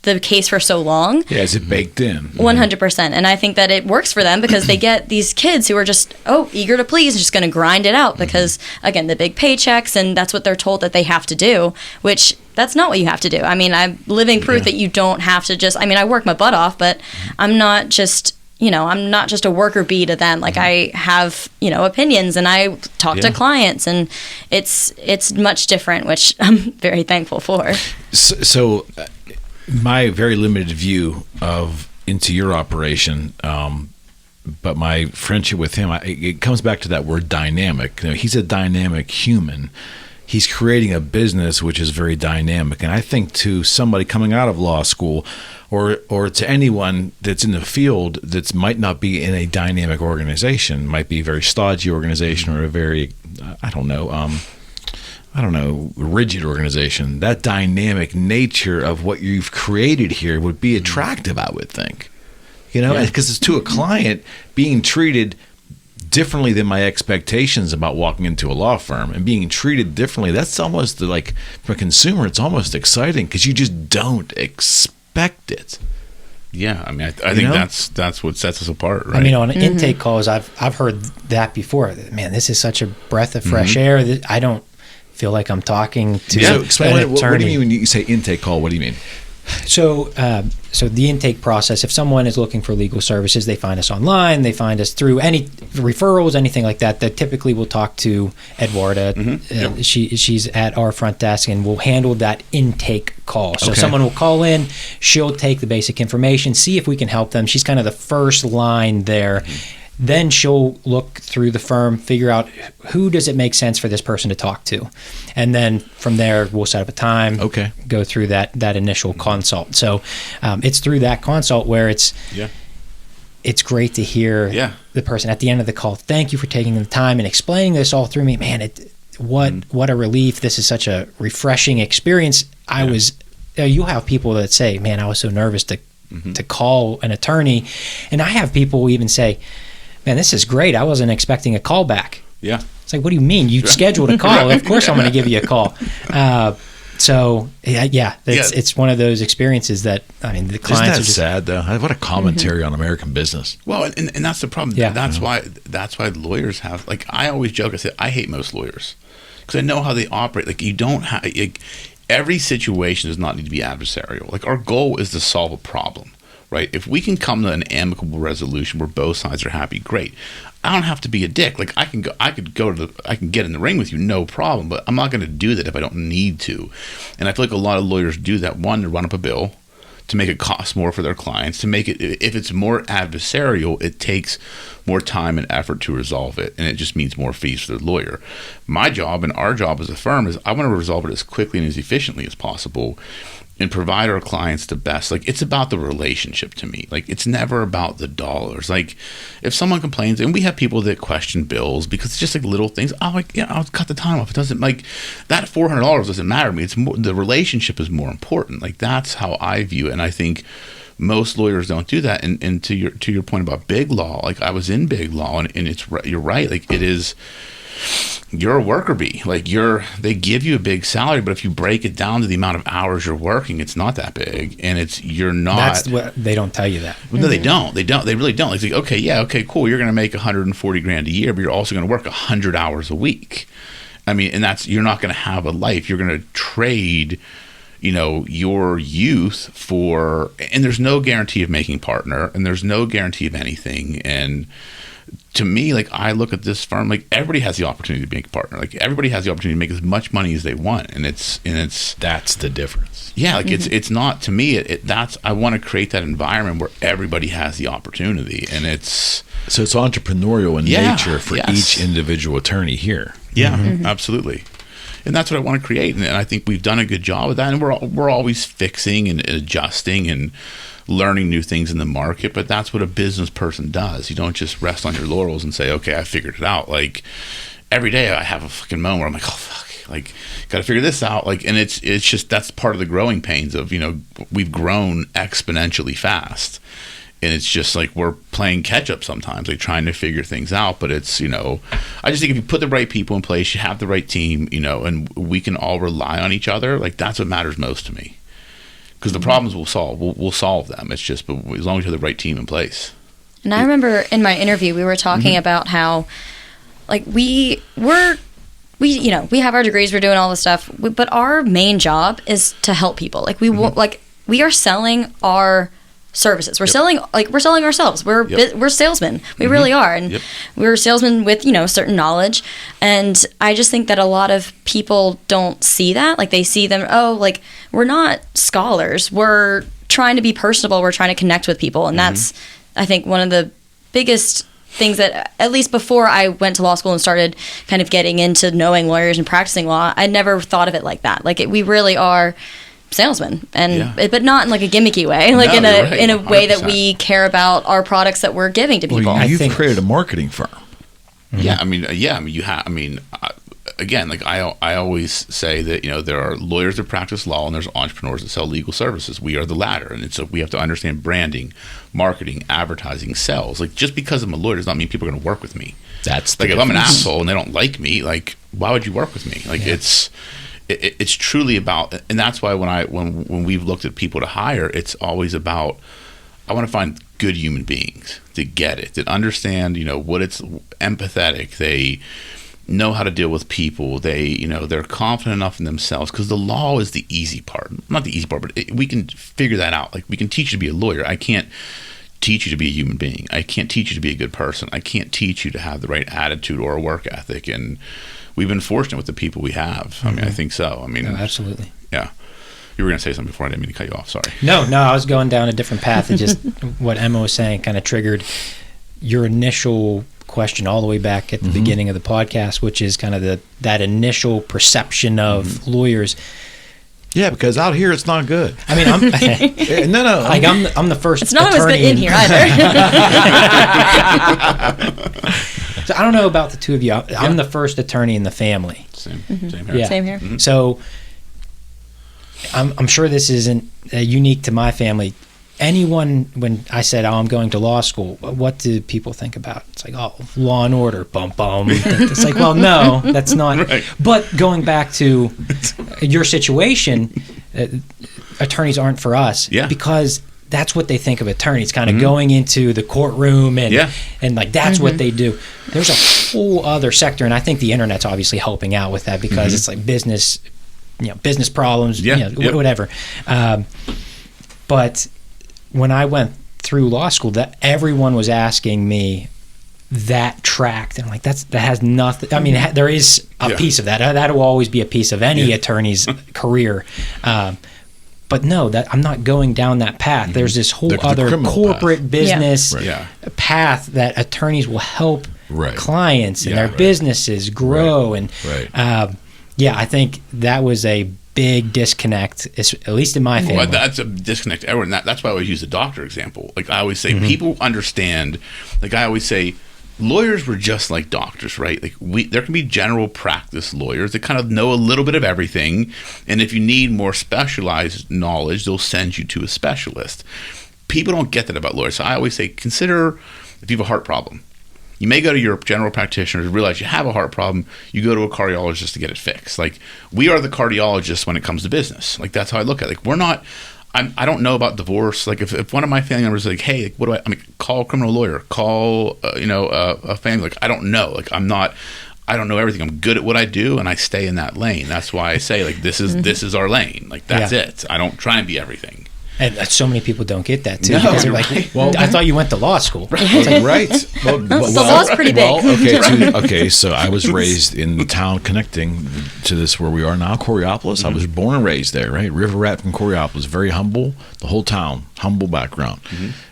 the case for so long. Yeah, is it baked in? 100%. And I think that it works for them, because they get these kids who are just, eager to please and just going to grind it out because, again, the big paychecks, and that's what they're told that they have to do, which that's not what you have to do. I mean, I'm living proof that you don't have to just, I mean, I work my butt off, but I'm not just, I'm not just a worker bee to them. Like, I have, opinions, and I talk to clients, and it's much different, which I'm very thankful for. So my very limited view into your operation, but my friendship with him, it comes back to that word dynamic. He's a dynamic human. He's creating a business which is very dynamic. And I think to somebody coming out of law school, or to anyone that's in the field that might not be in a dynamic organization, might be a very stodgy organization, or a very, rigid organization, that dynamic nature of what you've created here would be attractive, I would think. Because it's to a client being treated differently than my expectations about walking into a law firm, and being treated differently. That's almost like, for a consumer, it's almost exciting, because you just don't expect it. Yeah, I mean, I think that's what sets us apart, right? I mean, on intake calls, I've heard that before. Man, this is such a breath of fresh air. That I don't feel like I'm talking to So explain an attorney. What do you mean when you say intake call? What do you mean? So the intake process, if someone is looking for legal services, they find us online, they find us through any referrals, anything like that, typically we'll talk to Eduarda. She's at our front desk, and we'll handle that intake call. So someone will call in, she'll take the basic information, see if we can help them. She's kind of the first line there. Then she'll look through the firm, figure out who does it make sense for this person to talk to. And then from there, we'll set up a time, go through that initial consult. So it's through that consult where it's great to hear the person at the end of the call, thank you for taking the time and explaining this all through me. Man, what a relief. This is such a refreshing experience. You'll have people that say, man, I was so nervous to call an attorney. And I have people even say, man, this is great. I wasn't expecting a call back. Yeah. It's like, what do you mean? You scheduled a call. Of course I'm going to give you a call. It's one of those experiences that, I mean, the clients Isn't that sad, though? What a commentary on American business. Well, and that's the problem. Yeah. That's why lawyers have, like, I always joke, I say, I hate most lawyers, because I know how they operate. Like, you don't have, every situation does not need to be adversarial. Like, our goal is to solve a problem. Right? If we can come to an amicable resolution where both sides are happy, great. I don't have to be a dick. Like, I can get in the ring with you, no problem, but I'm not going to do that if I don't need to. And I feel like a lot of lawyers do that. One, to run up a bill, to make it cost more for their clients, to make it, if it's more adversarial, it takes more time and effort to resolve it, and it just means more fees for the lawyer. My job and our job as a firm is I want to resolve it as quickly and as efficiently as possible. and provide our clients the best. Like, it's about the relationship to me. Like, it's never about the dollars. Like, if someone complains, and we have people that question bills because it's just like little things, I'll cut the time off. It doesn't, like, that $400 doesn't matter to me. It's more, the relationship is more important. Like, that's how I view it. And I think most lawyers don't do that. And to your point about big law, like, I was in big law, and it's, you're right. Like, it is, you're a worker bee. Like, they give you a big salary, but if you break it down to the amount of hours you're working, it's not that big, and you're not. That's what they don't tell you that. Well, no, they don't. They really don't. It's like, okay, cool. You're going to make $140,000 a year, but you're also going to work 100 hours a week. I mean, and you're not going to have a life. You're going to trade, your youth for, and there's no guarantee of making partner, and there's no guarantee of anything. And to me, like, I look at this firm, like, everybody has the opportunity to make a partner. Like, everybody has the opportunity to make as much money as they want, and it's that's the difference. Yeah, like, it's not, to me, I want to create that environment where everybody has the opportunity, and it's entrepreneurial in nature for each individual attorney here. Yeah, absolutely. And that's what I want to create, and I think we've done a good job of that, and we're always fixing and adjusting and learning new things in the market, but that's what a business person does. You don't just rest on your laurels and say, okay, I figured it out. Like, every day I have a fucking moment where I'm like, oh fuck, like, gotta figure this out. Like, and it's just, that's part of the growing pains of, we've grown exponentially fast, and it's just like we're playing catch up sometimes, like trying to figure things out. But it's, I just think if you put the right people in place, you have the right team, and we can all rely on each other, like, that's what matters most to me. Because the problems we'll solve them. It's just, but as long as you have the right team in place. And I remember in my interview, we were talking about how, like, we have our degrees, we're doing all this stuff, but our main job is to help people. Like, we are selling our services. We're selling ourselves. We're salesmen. We really are, and we're salesmen with certain knowledge. And I just think that a lot of people don't see that. Like, they see them, like, we're not scholars. We're trying to be personable. We're trying to connect with people, and that's, I think, one of the biggest things that, at least before I went to law school and started kind of getting into knowing lawyers and practicing law, I never thought of it like that. Like, we really are salesman, but not in like a gimmicky way, like in a way that we care about our products that we're giving to people. Well, you've created a marketing firm. Again, like, I always say that, there are lawyers that practice law and there's entrepreneurs that sell legal services. We are the latter, and we have to understand branding, marketing, advertising, sales. Like, just because I'm a lawyer does not mean people are going to work with me. That's like, if I'm an asshole and they don't like me, like, why would you work with me? Like, it's truly about, and that's why when we've looked at people to hire, it's always about, I want to find good human beings that get it, that understand, what it's empathetic. They know how to deal with people. They, they're confident enough in themselves, because the law is the easy part, not the easy part, but we can figure that out. Like, we can teach you to be a lawyer. I can't teach you to be a human being. I can't teach you to be a good person. I can't teach you to have the right attitude or a work ethic. And we've been fortunate with the people we have. I mean, I think so. I mean, absolutely. Yeah. You were going to say something before. I didn't mean to cut you off. Sorry. No, I was going down a different path. It just, what Emma was saying kind of triggered your initial question all the way back at the beginning of the podcast, which is kind of that initial perception of lawyers. Yeah, because out here it's not good. I mean, I'm the first. It's not always good in here either. So I don't know about the two of you. I'm the first attorney in the family. Same here. Yeah. Same here. So I'm sure this isn't unique to my family. Anyone, when I said, I'm going to law school, what do people think about? It's like, Law and Order, bum. It's like, well, no, that's not. Right. But going back to your situation, attorneys aren't for us because that's what they think of attorneys, kind of going into the courtroom and like that's what they do. There's a whole other sector, and I think the internet's obviously helping out with that, because it's like business problems, whatever. But when I went through law school, that everyone was asking me that tract, and I'm like, that has nothing. I mean, there is a piece of that. That will always be a piece of any attorney's career. But no, that I'm not going down that path. There's this whole other corporate business path that attorneys will help clients and their businesses grow. And I think that was a big disconnect, at least in my family. Well, that's a disconnect. Everyone. That's why I always use the doctor example. Like I always say, people understand. Like I always say, lawyers were just like doctors, right? Like there can be general practice lawyers that kind of know a little bit of everything, and if you need more specialized knowledge, they'll send you to a specialist. People don't get that about lawyers. So I always say, consider if you have a heart problem. You may go to your general practitioner to realize you have a heart problem. You go to a cardiologist to get it fixed. Like, we are the cardiologists when it comes to business. Like, that's how I look at it. Like, we're not, I don't know about divorce. Like, if one of my family members is like, hey, like, what do I mean, call a criminal lawyer, call, a family. Like, I don't know. Like, I don't know everything. I'm good at what I do, and I stay in that lane. That's why I say, like, this is our lane. Like, that's it. I don't try and be everything. And so many people don't get that too. No, They're like, well, I thought you went to law school. Right. Well, the law's pretty big. Okay, so I was raised in the town connecting to this where we are now, Coriopolis. I was born and raised there, right? River Rat from Coriopolis, very humble. The whole town, humble background.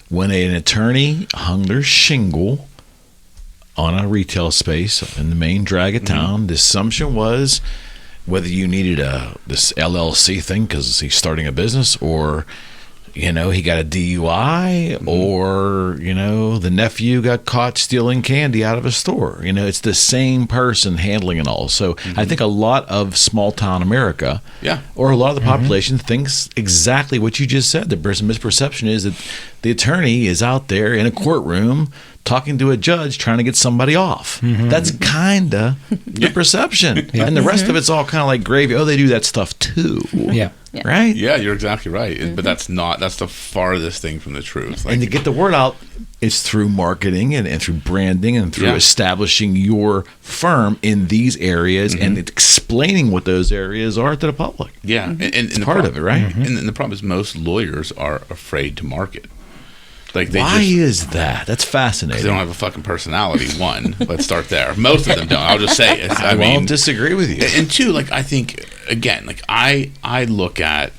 When an attorney hung their shingle on a retail space in the main drag of town, the assumption was whether you needed this LLC thing because he's starting a business, or he got a DUI, or the nephew got caught stealing candy out of a store. It's the same person handling it all. So I think a lot of small town America, or a lot of the population, thinks exactly what you just said. The misperception is that the attorney is out there in a courtroom talking to a judge trying to get somebody off. That's kind of the perception. And the rest of it's all kind of like gravy. Oh, they do that stuff too. Right? Yeah, you're exactly right. But that's the farthest thing from the truth. Like, and to get the word out, it's through marketing and through branding and through establishing your firm in these areas and explaining what those areas are to the public. Yeah. And it's part of it, right? And the problem is most lawyers are afraid to market. Like, why is that? That's fascinating. Because they don't have a fucking personality. One, let's start there. Most of them don't. I'll just say it. I won't disagree with you. And two, like, I think again, like I look at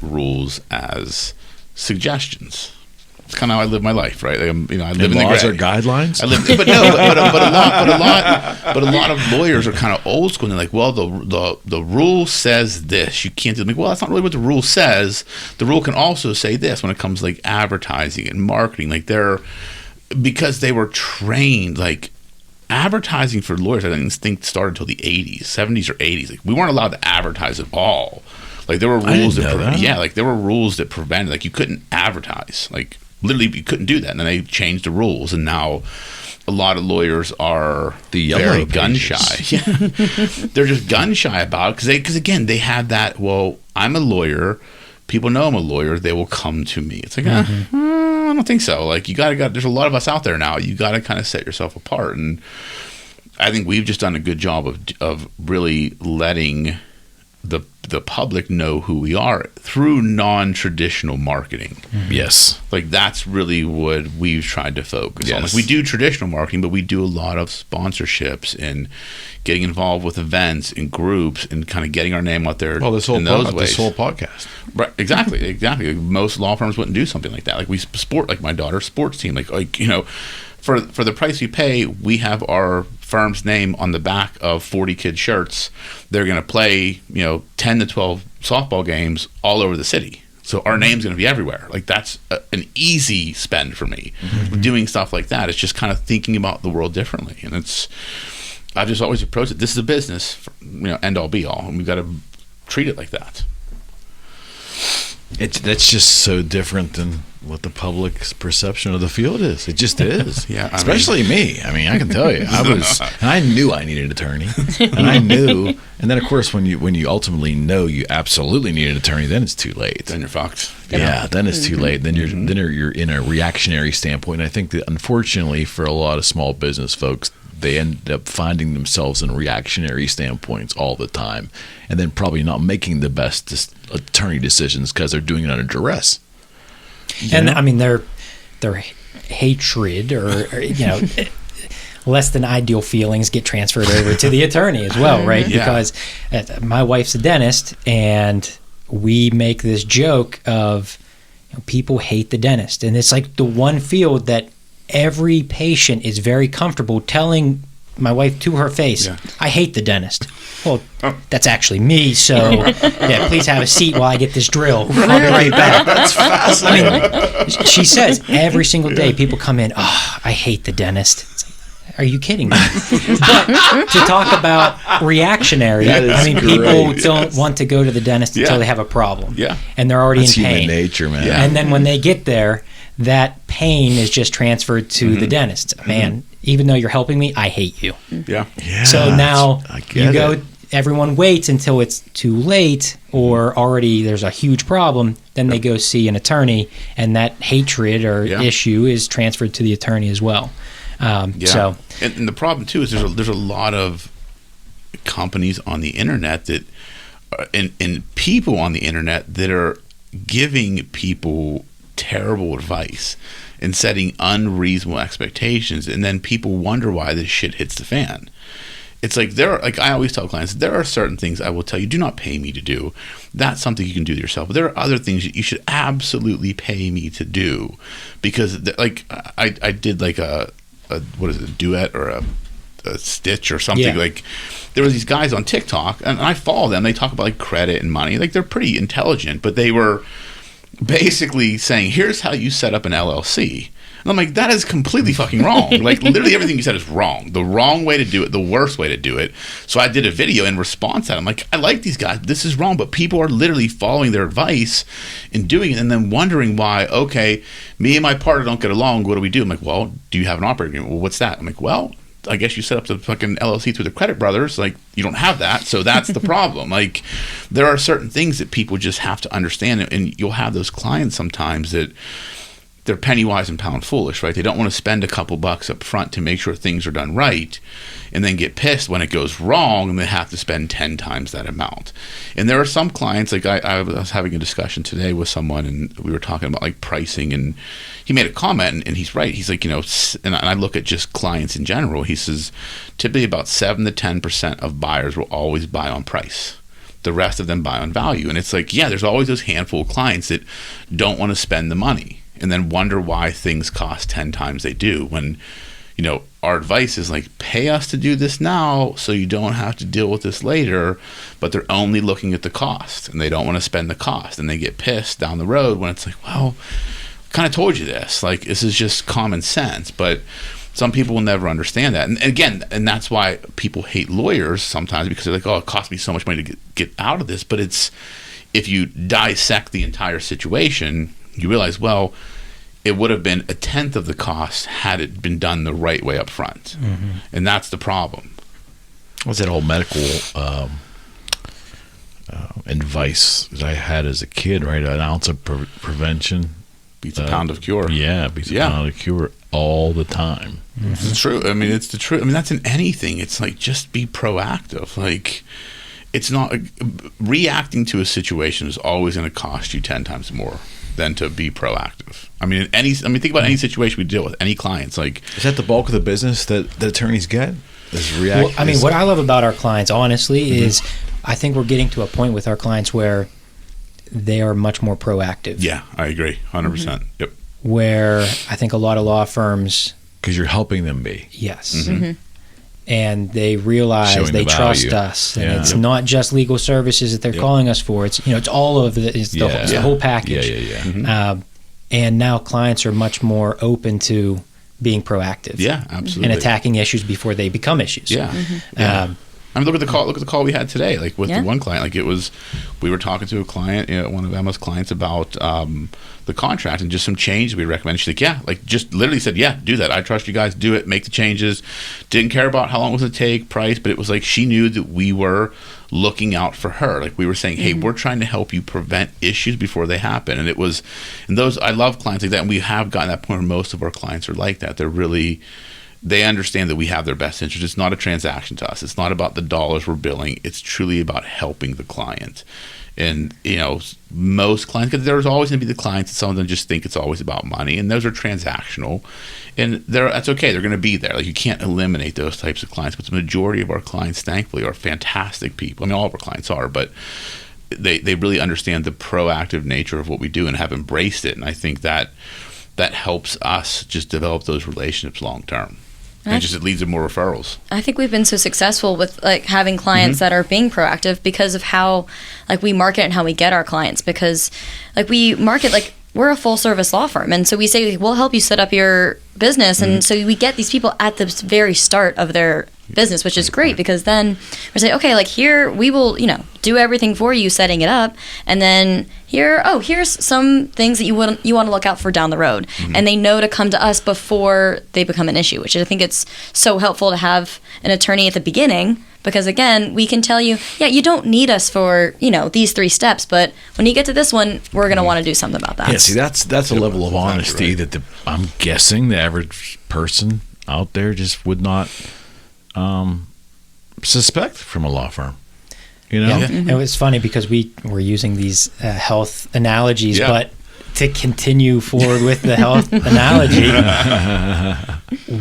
rules as suggestions. It's kind of how I live my life, right? Like I live in the laws are guidelines. I live, but a lot of lawyers are kind of old school. And they're like, well, the rule says this. You can't do it. Like, well, that's not really what the rule says. The rule can also say this when it comes to like advertising and marketing. Like because they were trained. Like, advertising for lawyers, I didn't think started until the 80s, 70s or 80s. Like, we weren't allowed to advertise at all. Like, there were rules there were rules that prevented. Like, you couldn't advertise. Like, literally, you couldn't do that. And then they changed the rules, and now a lot of lawyers are very gun shy. They're just gun shy about it because again, they had that. Well, I'm a lawyer. People know I'm a lawyer. They will come to me. It's like, I don't think so. Like, you gotta. There's a lot of us out there now. You got to kind of set yourself apart, and I think we've just done a good job of really letting the public know who we are through non-traditional marketing. Yes. Like, that's really what we've tried to focus on. Like, we do traditional marketing, but we do a lot of sponsorships and getting involved with events and groups and kind of getting our name out there. Well, this whole podcast. Right, exactly. Like, most law firms wouldn't do something like that. Like, we sport, like my daughter's sports team, like for the price you pay, we have our firm's name on the back of 40 kids' shirts. They're going to play, 10 to 12 softball games all over the city. So our name's going to be everywhere. Like, that's an easy spend for me. Doing stuff like that, it's just kind of thinking about the world differently. And I've just always approached it. This is a business, end all be all, and we've got to treat it like that. That's just so different than what the public's perception of the field is. It just is. Especially me. I mean, I can tell you, I knew I needed an attorney, and then of course when you ultimately know you absolutely need an attorney, then it's too late. Then you're fucked. Yeah, then it's too late. Then you're in a reactionary standpoint. And I think that unfortunately for a lot of small business folks, they end up finding themselves in reactionary standpoints all the time, and then probably not making the best attorney decisions because they're doing it under duress. I mean, their hatred or less than ideal feelings get transferred over to the attorney as well, right? Because my wife's a dentist, and we make this joke of people hate the dentist, and it's like the one field that every patient is very comfortable telling my wife to her face, Yeah. I hate the dentist. Well, that's actually me, so yeah, please have a seat while I get this drill. I'll be right back. That's fascinating. I mean, she says every single day people come in, I hate the dentist. It's like, are you kidding me? But to talk about reactionary, I mean, people don't want to go to the dentist until they have a problem. Yeah. And they're already That's in pain. human nature, man. Yeah. And then when they get there, that pain is just transferred to the dentist. Man, even though you're helping me, I hate you. Yeah. Yeah, So now I get you go, it. everyone waits until it's too late or already there's a huge problem. Then they go see an attorney, and that hatred or issue is transferred to the attorney as well. So, and the problem too is there's a lot of companies on the internet that and people on the internet that are giving people terrible advice and setting unreasonable expectations, and then people wonder why this shit hits the fan. It's like I always tell clients, there are certain things I will tell you, do not pay me to do. That's something you can do yourself. But there are other things that you should absolutely pay me to do, because I did like a what is it, a duet or a stitch or something. Like there were these guys on TikTok, and I follow them. They talk about like credit and money. Like they're pretty intelligent, but they were basically saying, here's how you set up an LLC. And I'm like, that is completely fucking wrong. Like literally everything you said is wrong. The wrong way to do it, the worst way to do it. So I did a video in response to that. I'm like, I like these guys. This is wrong. But people are literally following their advice and doing it, and then wondering why, okay, me and my partner don't get along. What do we do? I'm like, well, do you have an operating agreement? Well, what's that? I'm like, well, I guess you set up the fucking LLC through the Credit Brothers. Like, you don't have that, so that's the problem. Like, there are certain things that people just have to understand, and you'll have those clients sometimes that they're penny wise and pound foolish, right? They don't want to spend a couple bucks up front to make sure things are done right, and then get pissed when it goes wrong, and they have to spend 10 times that amount. And there are some clients, like I was having a discussion today with someone, and we were talking about like pricing, and he made a comment, and he's right. He's like, and I look at just clients in general. He says typically about 7 to 10% of buyers will always buy on price. The rest of them buy on value. And it's like, yeah, there's always those handful of clients that don't want to spend the money and then wonder why things cost 10 times they do, when our advice is like, pay us to do this now so you don't have to deal with this later. But they're only looking at the cost, and they don't want to spend the cost, and they get pissed down the road when it's like, well, kind of told you this. Like, this is just common sense. But some people will never understand that. And again, and that's why people hate lawyers sometimes, because they're like, oh, it cost me so much money to get out of this. But it's, if you dissect the entire situation, you realize, well, it would have been 1/10 of the cost had it been done the right way up front. Mm-hmm. And that's the problem. What's that whole medical advice that I had as a kid, right? An ounce of prevention beats a pound of cure. Yeah, beats a pound of cure all the time. Mm-hmm. It's true. I mean, it's the truth. I mean, that's in anything. It's like, just be proactive. Like, it's not reacting to a situation is always going to cost you 10 times more than to be proactive. I mean, think about any situation we deal with, any clients. Like, is that the bulk of the business that attorneys get? Is react? Well, I mean, what I love about our clients, honestly, is I think we're getting to a point with our clients where they are much more proactive. Yeah, I agree, 100%. Yep. Where I think a lot of law firms, because you're helping them be. Yes. Mm-hmm. And they realize they trust us, and it's not just legal services that they're calling us for. It's it's all of it's the whole package. Yeah. Mm-hmm. And now clients are much more open to being proactive. Yeah, absolutely. And attacking issues before they become issues. Yeah. Mm-hmm. I mean, look at the call we had today. Like with the one client, like we were talking to a client, one of Emma's clients, about the contract and just some changes we recommended. She's like, just literally said, do that. I trust you guys. Do it. Make the changes. Didn't care about how long it was going to take, price, but it was like she knew that we were looking out for her. Like we were saying, hey, we're trying to help you prevent issues before they happen. And I love clients like that. And we have gotten that point where most of our clients are like that. They understand that we have their best interest. It's not a transaction to us. It's not about the dollars we're billing. It's truly about helping the client. And, most clients, because there's always going to be the clients that some of them just think it's always about money, and those are transactional. And that's okay. They're going to be there. Like, you can't eliminate those types of clients, but the majority of our clients, thankfully, are fantastic people. I mean, all of our clients are, but they really understand the proactive nature of what we do and have embraced it. And I think that helps us just develop those relationships long term. And it leads to more referrals. I think we've been so successful with like having clients that are being proactive because of how like we market and how we get our clients, because like we market like we're a full service law firm, and so we say we'll help you set up your business, and so we get these people at the very start of their business, which is great, because then we say, okay, like here we will, do everything for you setting it up, and then here's some things that you want to look out for down the road, and they know to come to us before they become an issue, which I think it's so helpful to have an attorney at the beginning, because again, we can tell you, you don't need us for these 3 steps, but when you get to this one, we're going to want to do something about that. Yeah, see, that's a level of honesty that I'm guessing the average person out there just would not suspect from a law firm. It was funny because we were using these health analogies, but to continue forward with the health analogy,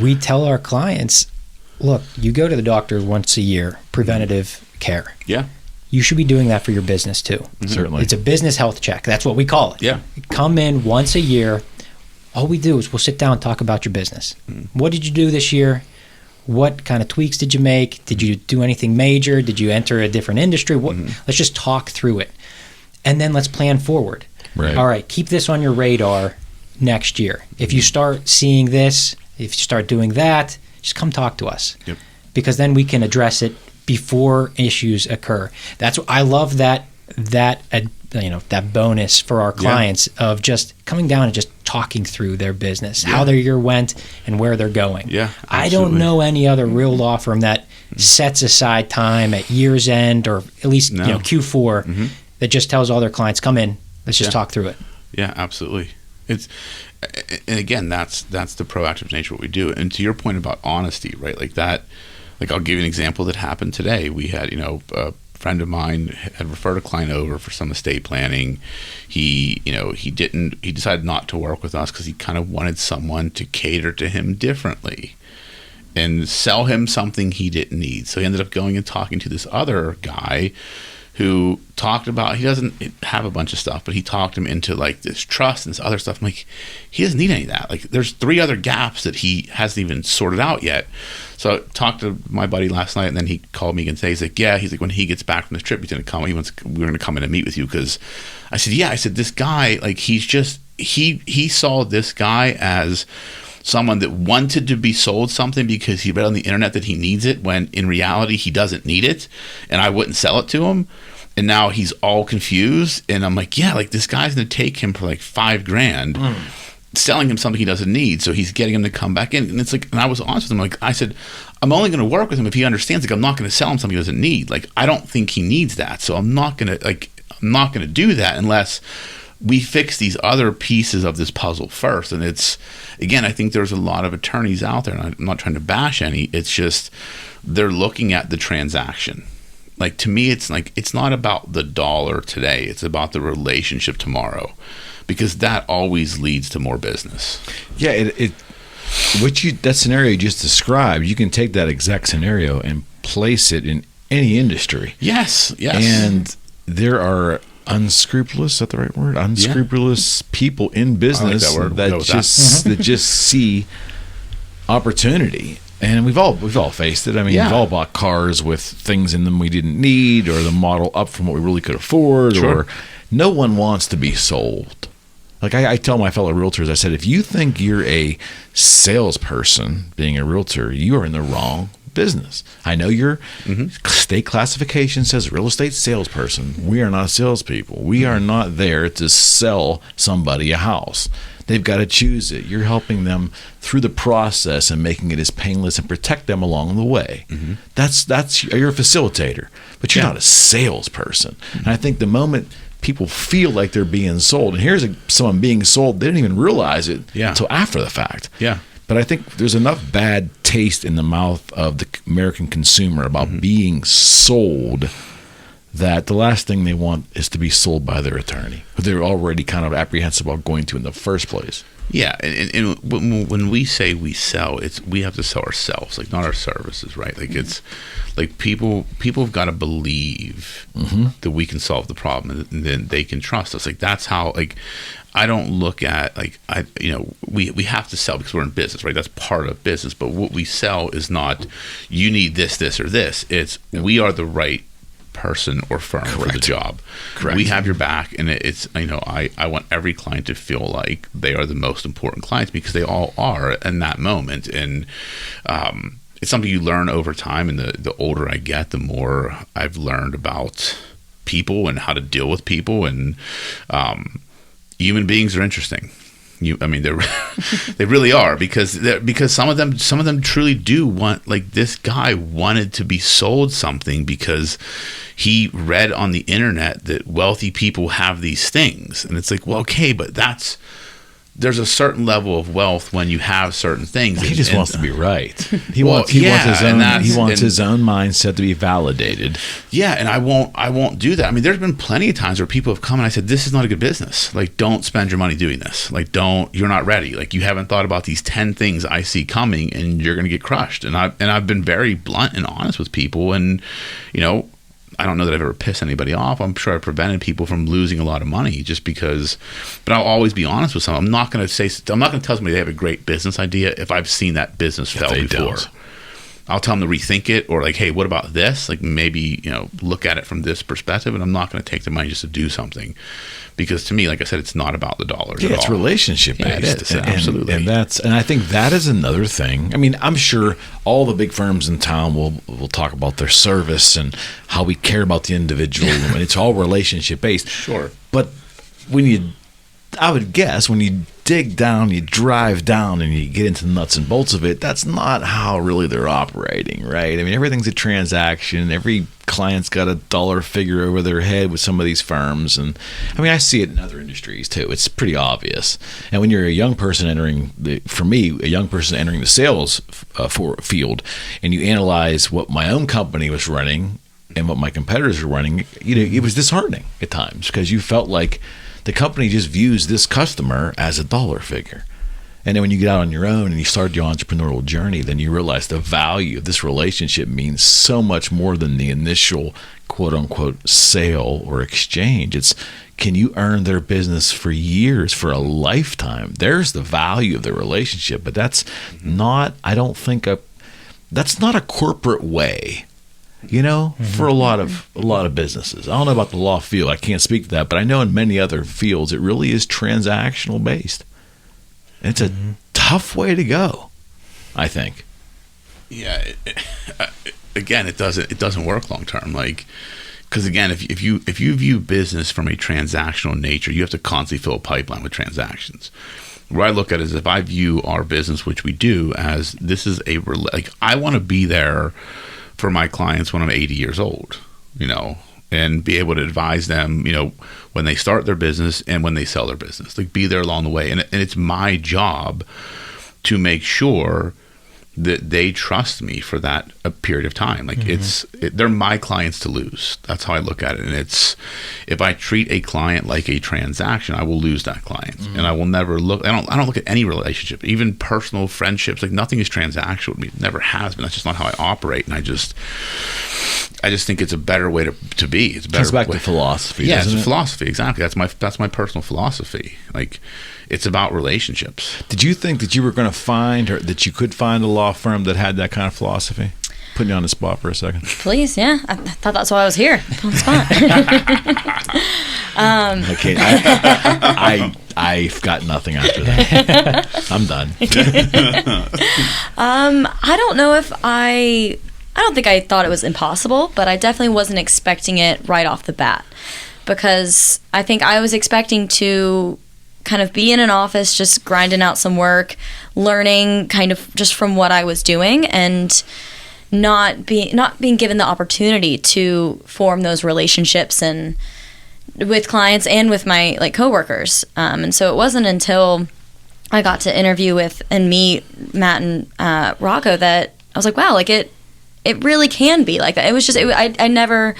we tell our clients, look, you go to the doctor once a year, preventative care. Yeah. You should be doing that for your business too. Certainly. It's a business health check. That's what we call it. Yeah. Come in once a year. All we do is we'll sit down and talk about your business. What did you do this year? What kind of tweaks did you make? Did you do anything major? Did you enter a different industry? Let's just talk through it. And then let's plan forward. Right. All right, keep this on your radar next year. If you start seeing this, if you start doing that, just come talk to us. Yep. Because then we can address it before issues occur. That's what I love, that bonus for our clients of just coming down and just talking through their business, how their year went and where they're going. Yeah, absolutely. I don't know any other real law firm that sets aside time at year's end, or at least Q4, that just tells all their clients, come in, let's just talk through it. Yeah, absolutely. And again, that's the proactive nature of what we do. And to your point about honesty, right? Like that, like I'll give you an example that happened today. We had, a friend of mine had referred a client over for some estate planning. He decided not to work with us because he kind of wanted someone to cater to him differently and sell him something he didn't need. So he ended up going and talking to this other guy who talked about, he doesn't have a bunch of stuff, but he talked him into like this trust and this other stuff. I'm like, he doesn't need any of that. Like there's 3 other gaps that he hasn't even sorted out yet. So I talked to my buddy last night, and then he called me and said, he's like, when he gets back from this trip, he's going to come. We're going to come in and meet with you. Because I said, this guy, like he's just, he saw this guy as someone that wanted to be sold something because he read on the internet that he needs it, when in reality he doesn't need it, and I wouldn't sell it to him. And now he's all confused, and I'm like, like this guy's going to take him for like $5,000, selling him something he doesn't need. So he's getting him to come back in, and it's like, and I was honest with him, like I said, I'm only going to work with him if he understands. Like I'm not going to sell him something he doesn't need. Like I don't think he needs that, so I'm not going to do that unless we fix these other pieces of this puzzle first. And it's, again, I think there's a lot of attorneys out there, and I'm not trying to bash any, it's just they're looking at the transaction. Like to me, it's like, it's not about the dollar today, it's about the relationship tomorrow, because that always leads to more business. Yeah, that scenario you just described, you can take that exact scenario and place it in any industry. Yes. And there are unscrupulous, is that the right word? Unscrupulous people in business that just see opportunity. And we've all faced it. I mean, we've all bought cars with things in them we didn't need, or the model up from what we really could afford, or no one wants to be sold. Like I tell my fellow realtors, I said, if you think you're a salesperson being a realtor, you are in the wrong business. I know your state classification says real estate salesperson. We are not salespeople. We are not there to sell somebody a house. They've got to choose it. You're helping them through the process and making it as painless and protect them along the way. That's you're a facilitator, but you're not a salesperson. And I think the moment people feel like they're being sold, and here's someone being sold, they didn't even realize it until after the fact. But I think there's enough bad taste in the mouth of the American consumer about being sold that the last thing they want is to be sold by their attorney, who they're already kind of apprehensive about going to in the first place. Yeah, and when we say we sell, we have to sell ourselves, like not our services, right? Like it's like people have got to believe that we can solve the problem, and then they can trust us. Like that's how, like, I don't look at like we have to sell because we're in business, right? That's part of business. But what we sell is not you need this, or this. It's we are the right person or firm for the job. Correct. We have your back, and it's I want every client to feel like they are the most important clients because they all are in that moment. And it's something you learn over time, and the older I get, the more I've learned about people and how to deal with people. And human beings are interesting. They really are, because some of them truly do want, like this guy wanted to be sold something because he read on the internet that wealthy people have these things, and it's like, well, okay, but there's a certain level of wealth when you have certain things. He just wants to be right. He wants his own mindset to be validated. Yeah, and I won't do that. I mean, there's been plenty of times where people have come and I said, this is not a good business. Like, don't spend your money doing this. Like, you're not ready. Like, you haven't thought about these 10 things I see coming, and you're going to get crushed. And I've been very blunt and honest with people, and I don't know that I've ever pissed anybody off. I'm sure I've prevented people from losing a lot of money just because, but I'll always be honest with someone. I'm not going to tell somebody they have a great business idea if I've seen that business fail before. Don't. I'll tell them to rethink it, or like, hey, what about this? Like, maybe, look at it from this perspective, and I'm not going to take the money just to do something. Because to me, like I said, it's not about the dollars at all. It's relationship based. Yeah, it is. Absolutely. And I think that is another thing. I mean, I'm sure all the big firms in town will talk about their service and how we care about the individual, and it's all relationship based. Sure. But I would guess when you dig down, you drive down, and you get into the nuts and bolts of it, that's not how really they're operating, right? I mean, everything's a transaction. Every client's got a dollar figure over their head with some of these firms. And I mean, I see it in other industries too. It's pretty obvious. And when you're a young person entering the sales field, and you analyze what my own company was running and what my competitors were running, it was disheartening at times, because you felt like the company just views this customer as a dollar figure. And then when you get out on your own and you start your entrepreneurial journey, then you realize the value of this relationship means so much more than the initial quote unquote sale or exchange. It's, can you earn their business for years, for a lifetime? There's the value of the relationship, but that's not, I don't think that's not a corporate way. For a lot of businesses. I don't know about the law field. I can't speak to that, but I know in many other fields it really is transactional based. And it's a tough way to go, I think. Yeah. Again, it doesn't work long term. Like, because again, if you view business from a transactional nature, you have to constantly fill a pipeline with transactions. Where I look at it is, if I view our business, which we do, as this is I want to be there for my clients when I'm 80 years old, and be able to advise them, when they start their business and when they sell their business, like be there along the way. And it's my job to make sure that they trust me for that a period of time. Like they're my clients to lose. That's how I look at it. And if I treat a client like a transaction, I will lose that client. And I will never look, I don't look at any relationship, even personal friendships, like nothing is transactional with me. It never has been. That's just not how I operate. And I just think it's a better way to be. It's a better. Comes back to philosophy. Yeah, it's philosophy. Exactly. That's my personal philosophy. Like, it's about relationships. Did you think that you were going to find, or that you could find a law firm that had that kind of philosophy? Putting you on the spot for a second. Please, yeah. I thought that's why I was here. On the spot. Okay, I've got nothing after that. I'm done. I don't know if I don't think I thought it was impossible, but I definitely wasn't expecting it right off the bat, because I think I was expecting to kind of be in an office just grinding out some work, learning kind of just from what I was doing, and not being given the opportunity to form those relationships and with clients and with my coworkers. And so it wasn't until I got to interview with and meet Matt and Rocco that I was like, wow, it really can be like that. It was just I never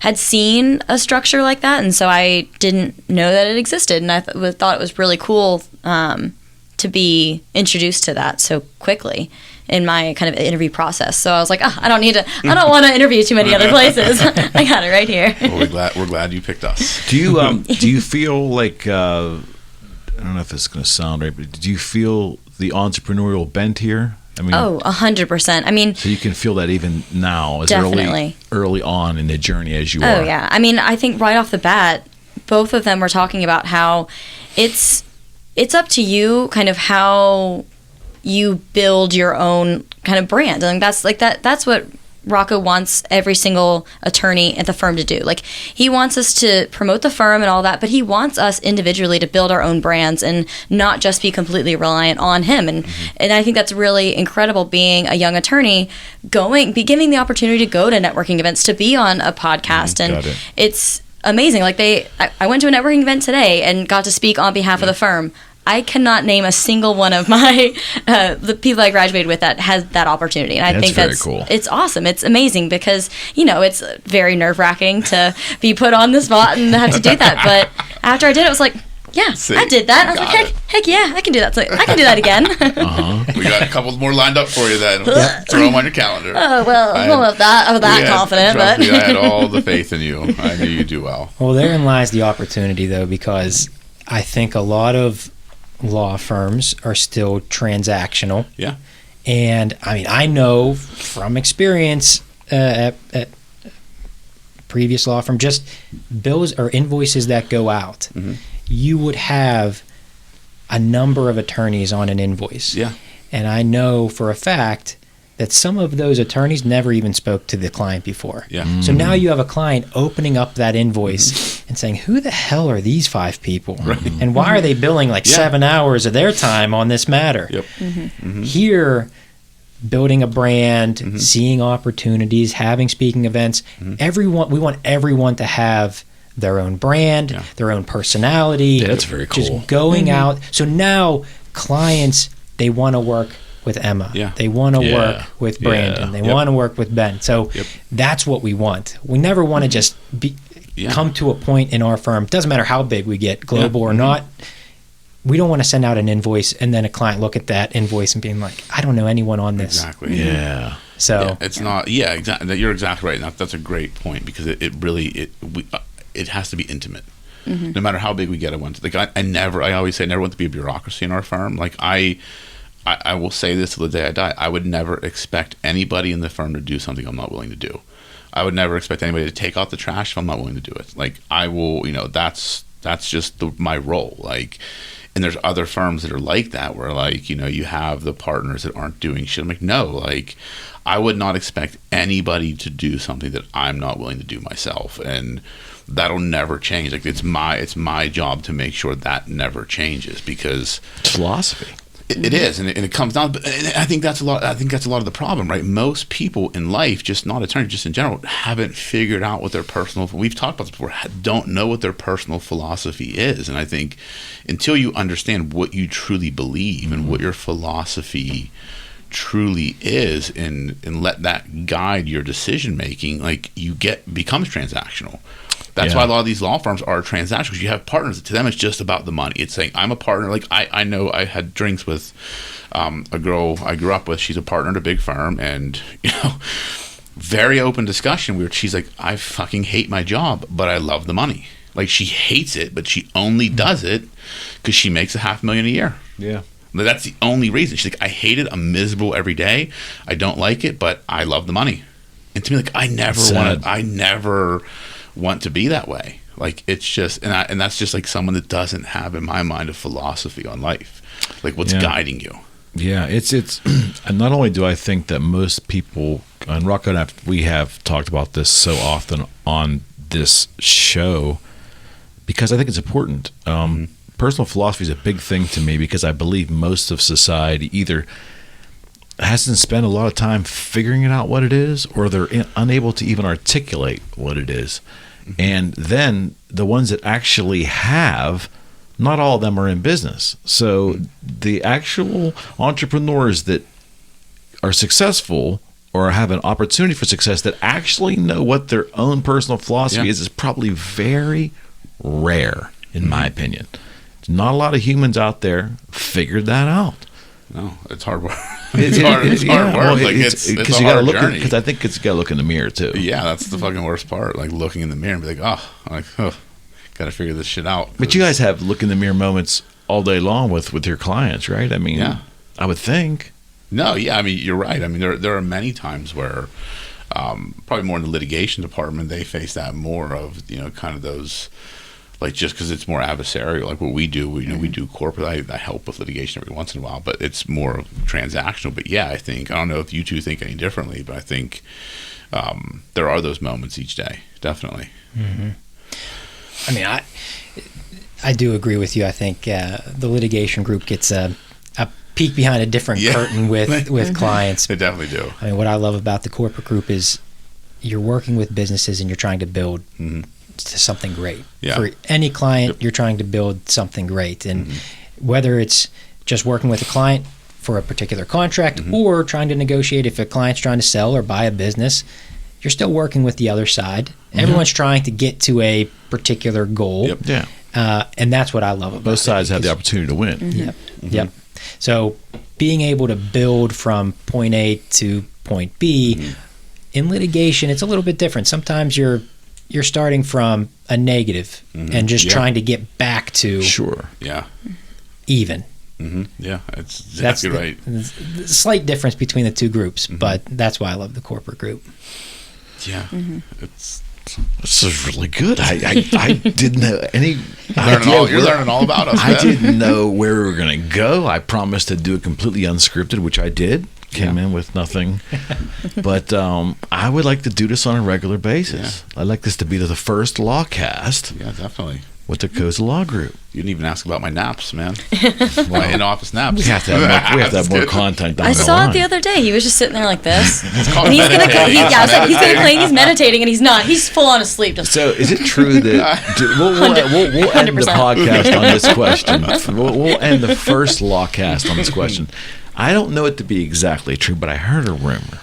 had seen a structure like that, and so I didn't know that it existed, and I thought it was really cool to be introduced to that so quickly in my kind of interview process. So I was like, I don't want to interview too many other places. I got it right here. Well, we're glad you picked us. Do you feel like I don't know if it's going to sound right, but do you feel the entrepreneurial bent here? I mean, 100%. I mean, so you can feel that even now, as definitely early on in the journey as you are. Oh yeah. I mean, I think right off the bat, both of them were talking about how it's up to you, kind of how you build your own kind of brand. And that's what Rocco wants every single attorney at the firm to do. Like, he wants us to promote the firm and all that, but he wants us individually to build our own brands and not just be completely reliant on him. And I think that's really incredible, being a young attorney, be given the opportunity to go to networking events, to be on a podcast. And it's amazing. Like, I went to a networking event today and got to speak on behalf of the firm. I cannot name a single one of my the people I graduated with that has that opportunity, and I think that's cool. It's awesome. It's amazing because it's very nerve-wracking to be put on the spot and have to do that. But after I did it, I was like, yeah, I did that. I was like, heck yeah, I can do that. So I can do that again. We got a couple more lined up for you then. Throw them on your calendar. Oh, well, I don't know if I'm that confident. But I had all the faith in you. I knew you'd do well. Well, therein lies the opportunity, though, because I think a lot of law firms are still transactional. Yeah. And I mean, I know from experience at previous law firm, just bills or invoices that go out, you would have a number of attorneys on an invoice. Yeah. And I know for a fact that some of those attorneys never even spoke to the client before. Yeah. So now you have a client opening up that invoice and saying, who the hell are these 5 people? Right. And why are they billing 7 hours of their time on this matter? Yep. Here, building a brand, seeing opportunities, having speaking events, we want everyone to have their own brand, their own personality. Yeah, that's very cool. Just going out. So now clients, they want to work with Emma. Yeah. They want to work with Brandon. They want to work with Ben. So that's what we want. We never want to just come to a point in our firm, doesn't matter how big we get, global or not, we don't want to send out an invoice and then a client look at that invoice and being like, I don't know anyone on this. Exactly. Yeah. So it's not, exactly. You're exactly right. That's a great point, because it really has to be intimate. No matter how big we get at once. Like I always say, I never want to be a bureaucracy in our firm. Like I will say this till the day I die. I would never expect anybody in the firm to do something I'm not willing to do. I would never expect anybody to take out the trash if I'm not willing to do it. Like, I will, that's just my role. Like, and there's other firms that are like that, where you have the partners that aren't doing shit. I'm like, no, like, I would not expect anybody to do something that I'm not willing to do myself. And that'll never change. Like, it's my job to make sure that never changes, because it's philosophy. It is, and it comes down. But I think that's a lot. I think that's a lot of the problem, right? Most people in life, just not attorneys, just in general, haven't figured out what their personal. We've talked about this before. Don't know what their personal philosophy is, and I think until you understand what you truly believe and what your philosophy truly is, and let that guide your decision making, like, becomes transactional. That's why a lot of these law firms are transactional, because you have partners. To them, it's just about the money. It's saying, I'm a partner. Like, I know I had drinks with a girl I grew up with. She's a partner at a big firm, and, very open discussion. She's like, I fucking hate my job, but I love the money. Like, she hates it, but she only does it because she makes $500,000 a year. Yeah. That's the only reason. She's like, I hate it. I'm miserable every day. I don't like it, but I love the money. And to me, like, I never want to be that way. Like, it's just, and that's just like someone that doesn't have, in my mind, a philosophy on life. Like, what's guiding you? Yeah, it's and not only do I think that most people, and Rocco and I, we have talked about this so often on this show, because I think it's important. Personal philosophy is a big thing to me, because I believe most of society either hasn't spent a lot of time figuring out what it is, or they're unable to even articulate what it is. And then the ones that actually have, not all of them are in business. So the actual entrepreneurs that are successful or have an opportunity for success that actually know what their own personal philosophy is probably very rare, in my opinion. Not a lot of humans out there figured that out. No, it's hard work. It's hard work. Well, like it's a you hard gotta journey. because I think it's got to look in the mirror too. Yeah, that's the fucking worst part. Like looking in the mirror and be like, got to figure this shit out. But you guys have look in the mirror moments all day long with your clients, right? I mean, I would think. No, yeah, I mean, you're right. I mean, there are many times where probably more in the litigation department, they face that more of, kind of those, like, just because it's more adversarial, like what we do, we do corporate, I help with litigation every once in a while, but it's more transactional. But yeah, I don't know if you two think any differently, but I think there are those moments each day, definitely. Mm-hmm. I mean, I do agree with you. I think the litigation group gets a peek behind a different curtain with clients. They definitely do. I mean, what I love about the corporate group is you're working with businesses and you're trying to build to something great. Yeah. For any client, you're trying to build something great. And whether it's just working with a client for a particular contract or trying to negotiate if a client's trying to sell or buy a business, you're still working with the other side. Everyone's trying to get to a particular goal. Yep. Yeah. And that's what I love about it. Both sides have the opportunity to win. Yep. So being able to build from point A to point B in litigation, it's a little bit different. Sometimes you're starting from a negative and just trying to get back to even. Yeah, that's exactly right. The slight difference between the two groups, but that's why I love the corporate group. Yeah, This is really good. I didn't know any. You're learning all about us. I didn't know where we were going to go. I promised to do it completely unscripted, which I did. Came in with nothing, but I would like to do this on a regular basis. I'd like this to be the first Lawcast. Yeah, definitely. With the Cozza Law Group. You didn't even ask about my naps, man. My in-office naps. We have to have more content down I the saw line. it the other day. He was just sitting there like this. It's called And he's gonna meditating. I was like, he's gonna claim he's meditating, and he's not. He's full on asleep. Just So is it true that we'll end the 100%. podcast on this question? We'll end the first Lawcast on this question. I don't know it to be exactly true, but I heard a rumor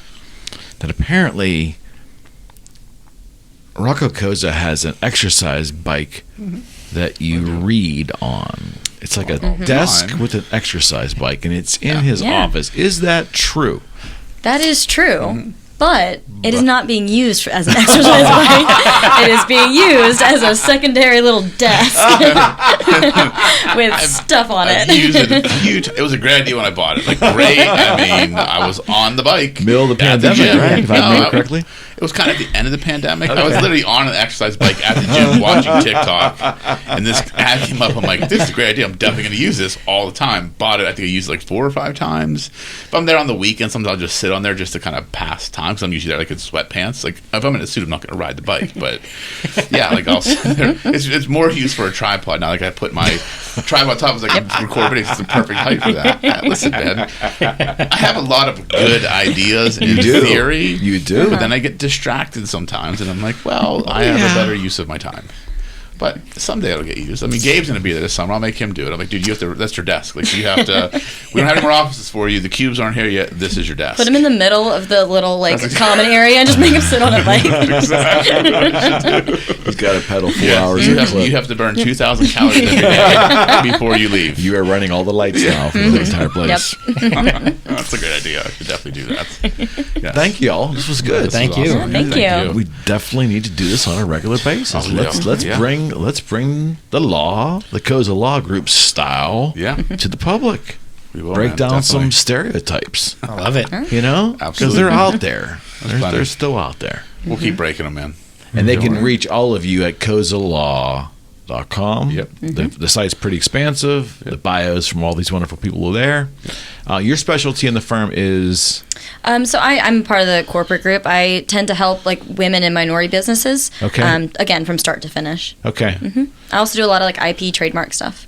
that apparently Rocco Cozza has an exercise bike that you read on. It's like a desk with an exercise bike, and it's in his office. Is that true? that is true. But it is not being used as an exercise bike. It is being used as a secondary little desk with stuff on I've it. used it. It was a great idea when I bought it. Like, great. I mean, I was on the bike. Middle of the at pandemic, gym. right? If I remember correctly. It was kind of at the end of the pandemic. I was literally on an exercise bike at the gym watching TikTok, and this ad came up. I'm like, this is a great idea. I'm definitely going to use this all the time. Bought it. I think I used it like 4 or 5 times. If I'm there on the weekend, sometimes I'll just sit on there just to kind of pass time, because I'm usually there like in sweatpants. Like, if I'm in a suit, I'm not going to ride the bike. But yeah, like I'll sit there. It's more used for a tripod now. Like, I put my tripod top as like record videos. It's the perfect height for that. Yeah, listen, man, I have a lot of good ideas in theory. You do. But then I get distracted sometimes, and I'm like, well, I have a better use of my time. But someday it'll get used. I mean, Gabe's going to be there this summer. I'll make him do it. I'm like, dude, you have to. That's your desk. Like, you have to. We don't have any more offices for you. The cubes aren't here yet. This is your desk. Put him in the middle of the little common area and just make him sit on a bike. He's got to pedal 4 Yes, hours. you have to burn 2,000 calories every day before you leave. You are running all the lights now for the entire place. That's a great idea. I should definitely do that. Yes. Thank you all. This was good. Thank you. Awesome. Thank you. We definitely need to do this on a regular basis. Let's bring the law, the Cozza Law Group style, to the public. We will, break man, down definitely. some stereotypes. I love it. You know, because Absolutely. they're out there. plenty. They're still out there, We'll keep breaking them, man. and they can reach all of you at CozzaLaw.com. Yep. The site's pretty expansive. The bios from all these wonderful people are there. Your specialty in the firm is? So I'm part of the corporate group. I tend to help like women and minority businesses. Okay. Again, from start to finish. Okay. I also do a lot of like IP trademark stuff.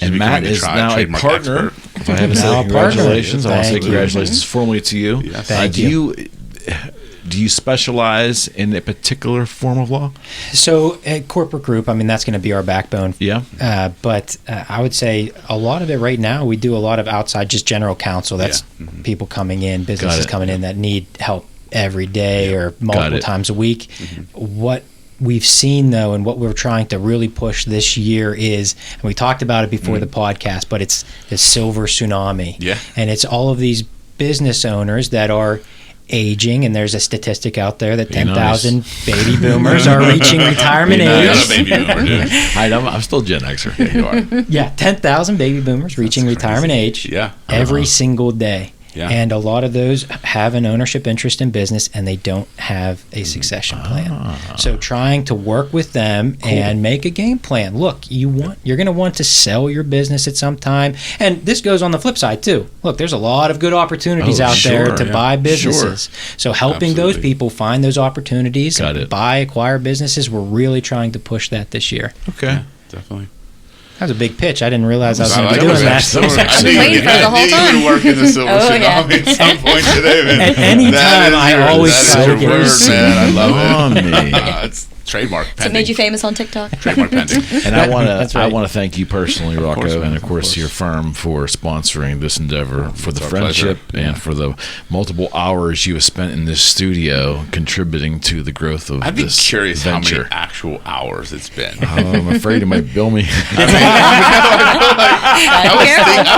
And She's Matt becoming is now a trademark partner. expert. If I haven't Now said a congratulations, I want to say partner. Thank you. congratulations formally to you. Yes. Thank Do you specialize in a particular form of law? So at corporate group, I mean, that's going to be our backbone. Yeah. But I would say a lot of it right now, we do a lot of outside, just general counsel. That's people coming in, businesses it. coming in that need help every day or multiple times a week. What we've seen, though, and what we're trying to really push this year is, and we talked about it before the podcast, but it's the silver tsunami. Yeah. And it's all of these business owners that are aging, and there's a statistic out there that 10,000 baby boomers are reaching retirement age. Not a baby boomer, dude. I'm still Gen Xer. Yeah, you are. Yeah, 10,000 baby boomers reaching retirement age every single day. Yeah. And a lot of those have an ownership interest in business, and they don't have a succession plan. So trying to work with them and make a game plan. Look, you're going to want to sell your business at some time. And this goes on the flip side, too. Look, there's a lot of good opportunities out there to buy businesses. So helping those people find those opportunities and acquire businesses, we're really trying to push that this year. Okay. Yeah, definitely. That was a big pitch. I didn't realize I was going to be doing that. I've been waiting for it the whole time. You were working the silver tsunami at some point today, man. Anytime I always try to get word, man. I love it. It's trademark pending. So it made you famous on TikTok? Trademark pending. And I want to thank you personally, Rocco, and of course your firm for sponsoring this endeavor, for the friendship, and for the multiple hours you have spent in this studio contributing to the growth of this venture. I'd be curious how many actual hours it's been. I'm afraid you might bill me. I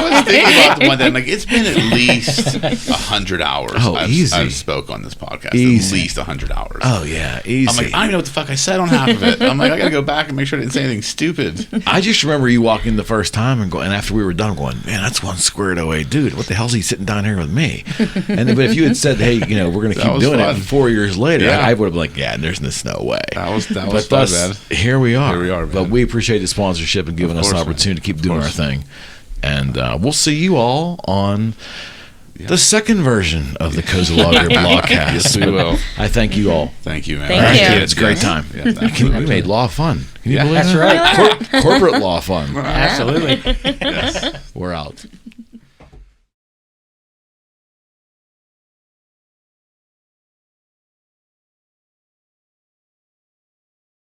was thinking about the one that, like, it's been at least 100 hours. I've spoke on this podcast. At least 100 hours. Oh yeah, easy. I'm like, I don't even know what the fuck I said on half of it. I'm like, I gotta go back and make sure I didn't say anything stupid. I just remember you walking the first time and after we were done, going, man, that's one squared away, dude. What the hell's he sitting down here with me? And but if you had said, hey, we're gonna keep doing it 4 years later, I would have been like, yeah, there's no way. That was fun, man. Here we are. Man. But we appreciate the sponsorship and giving us an opportunity to keep doing our thing. And we'll see you all on the second version of the Cozza Law Group Lawcast. Yes, we will. I thank you all. Thank you, man. Thank you. It's a great time. We made law fun. Can you believe That's that? right. Corporate law fun. Absolutely. Yes. We're out.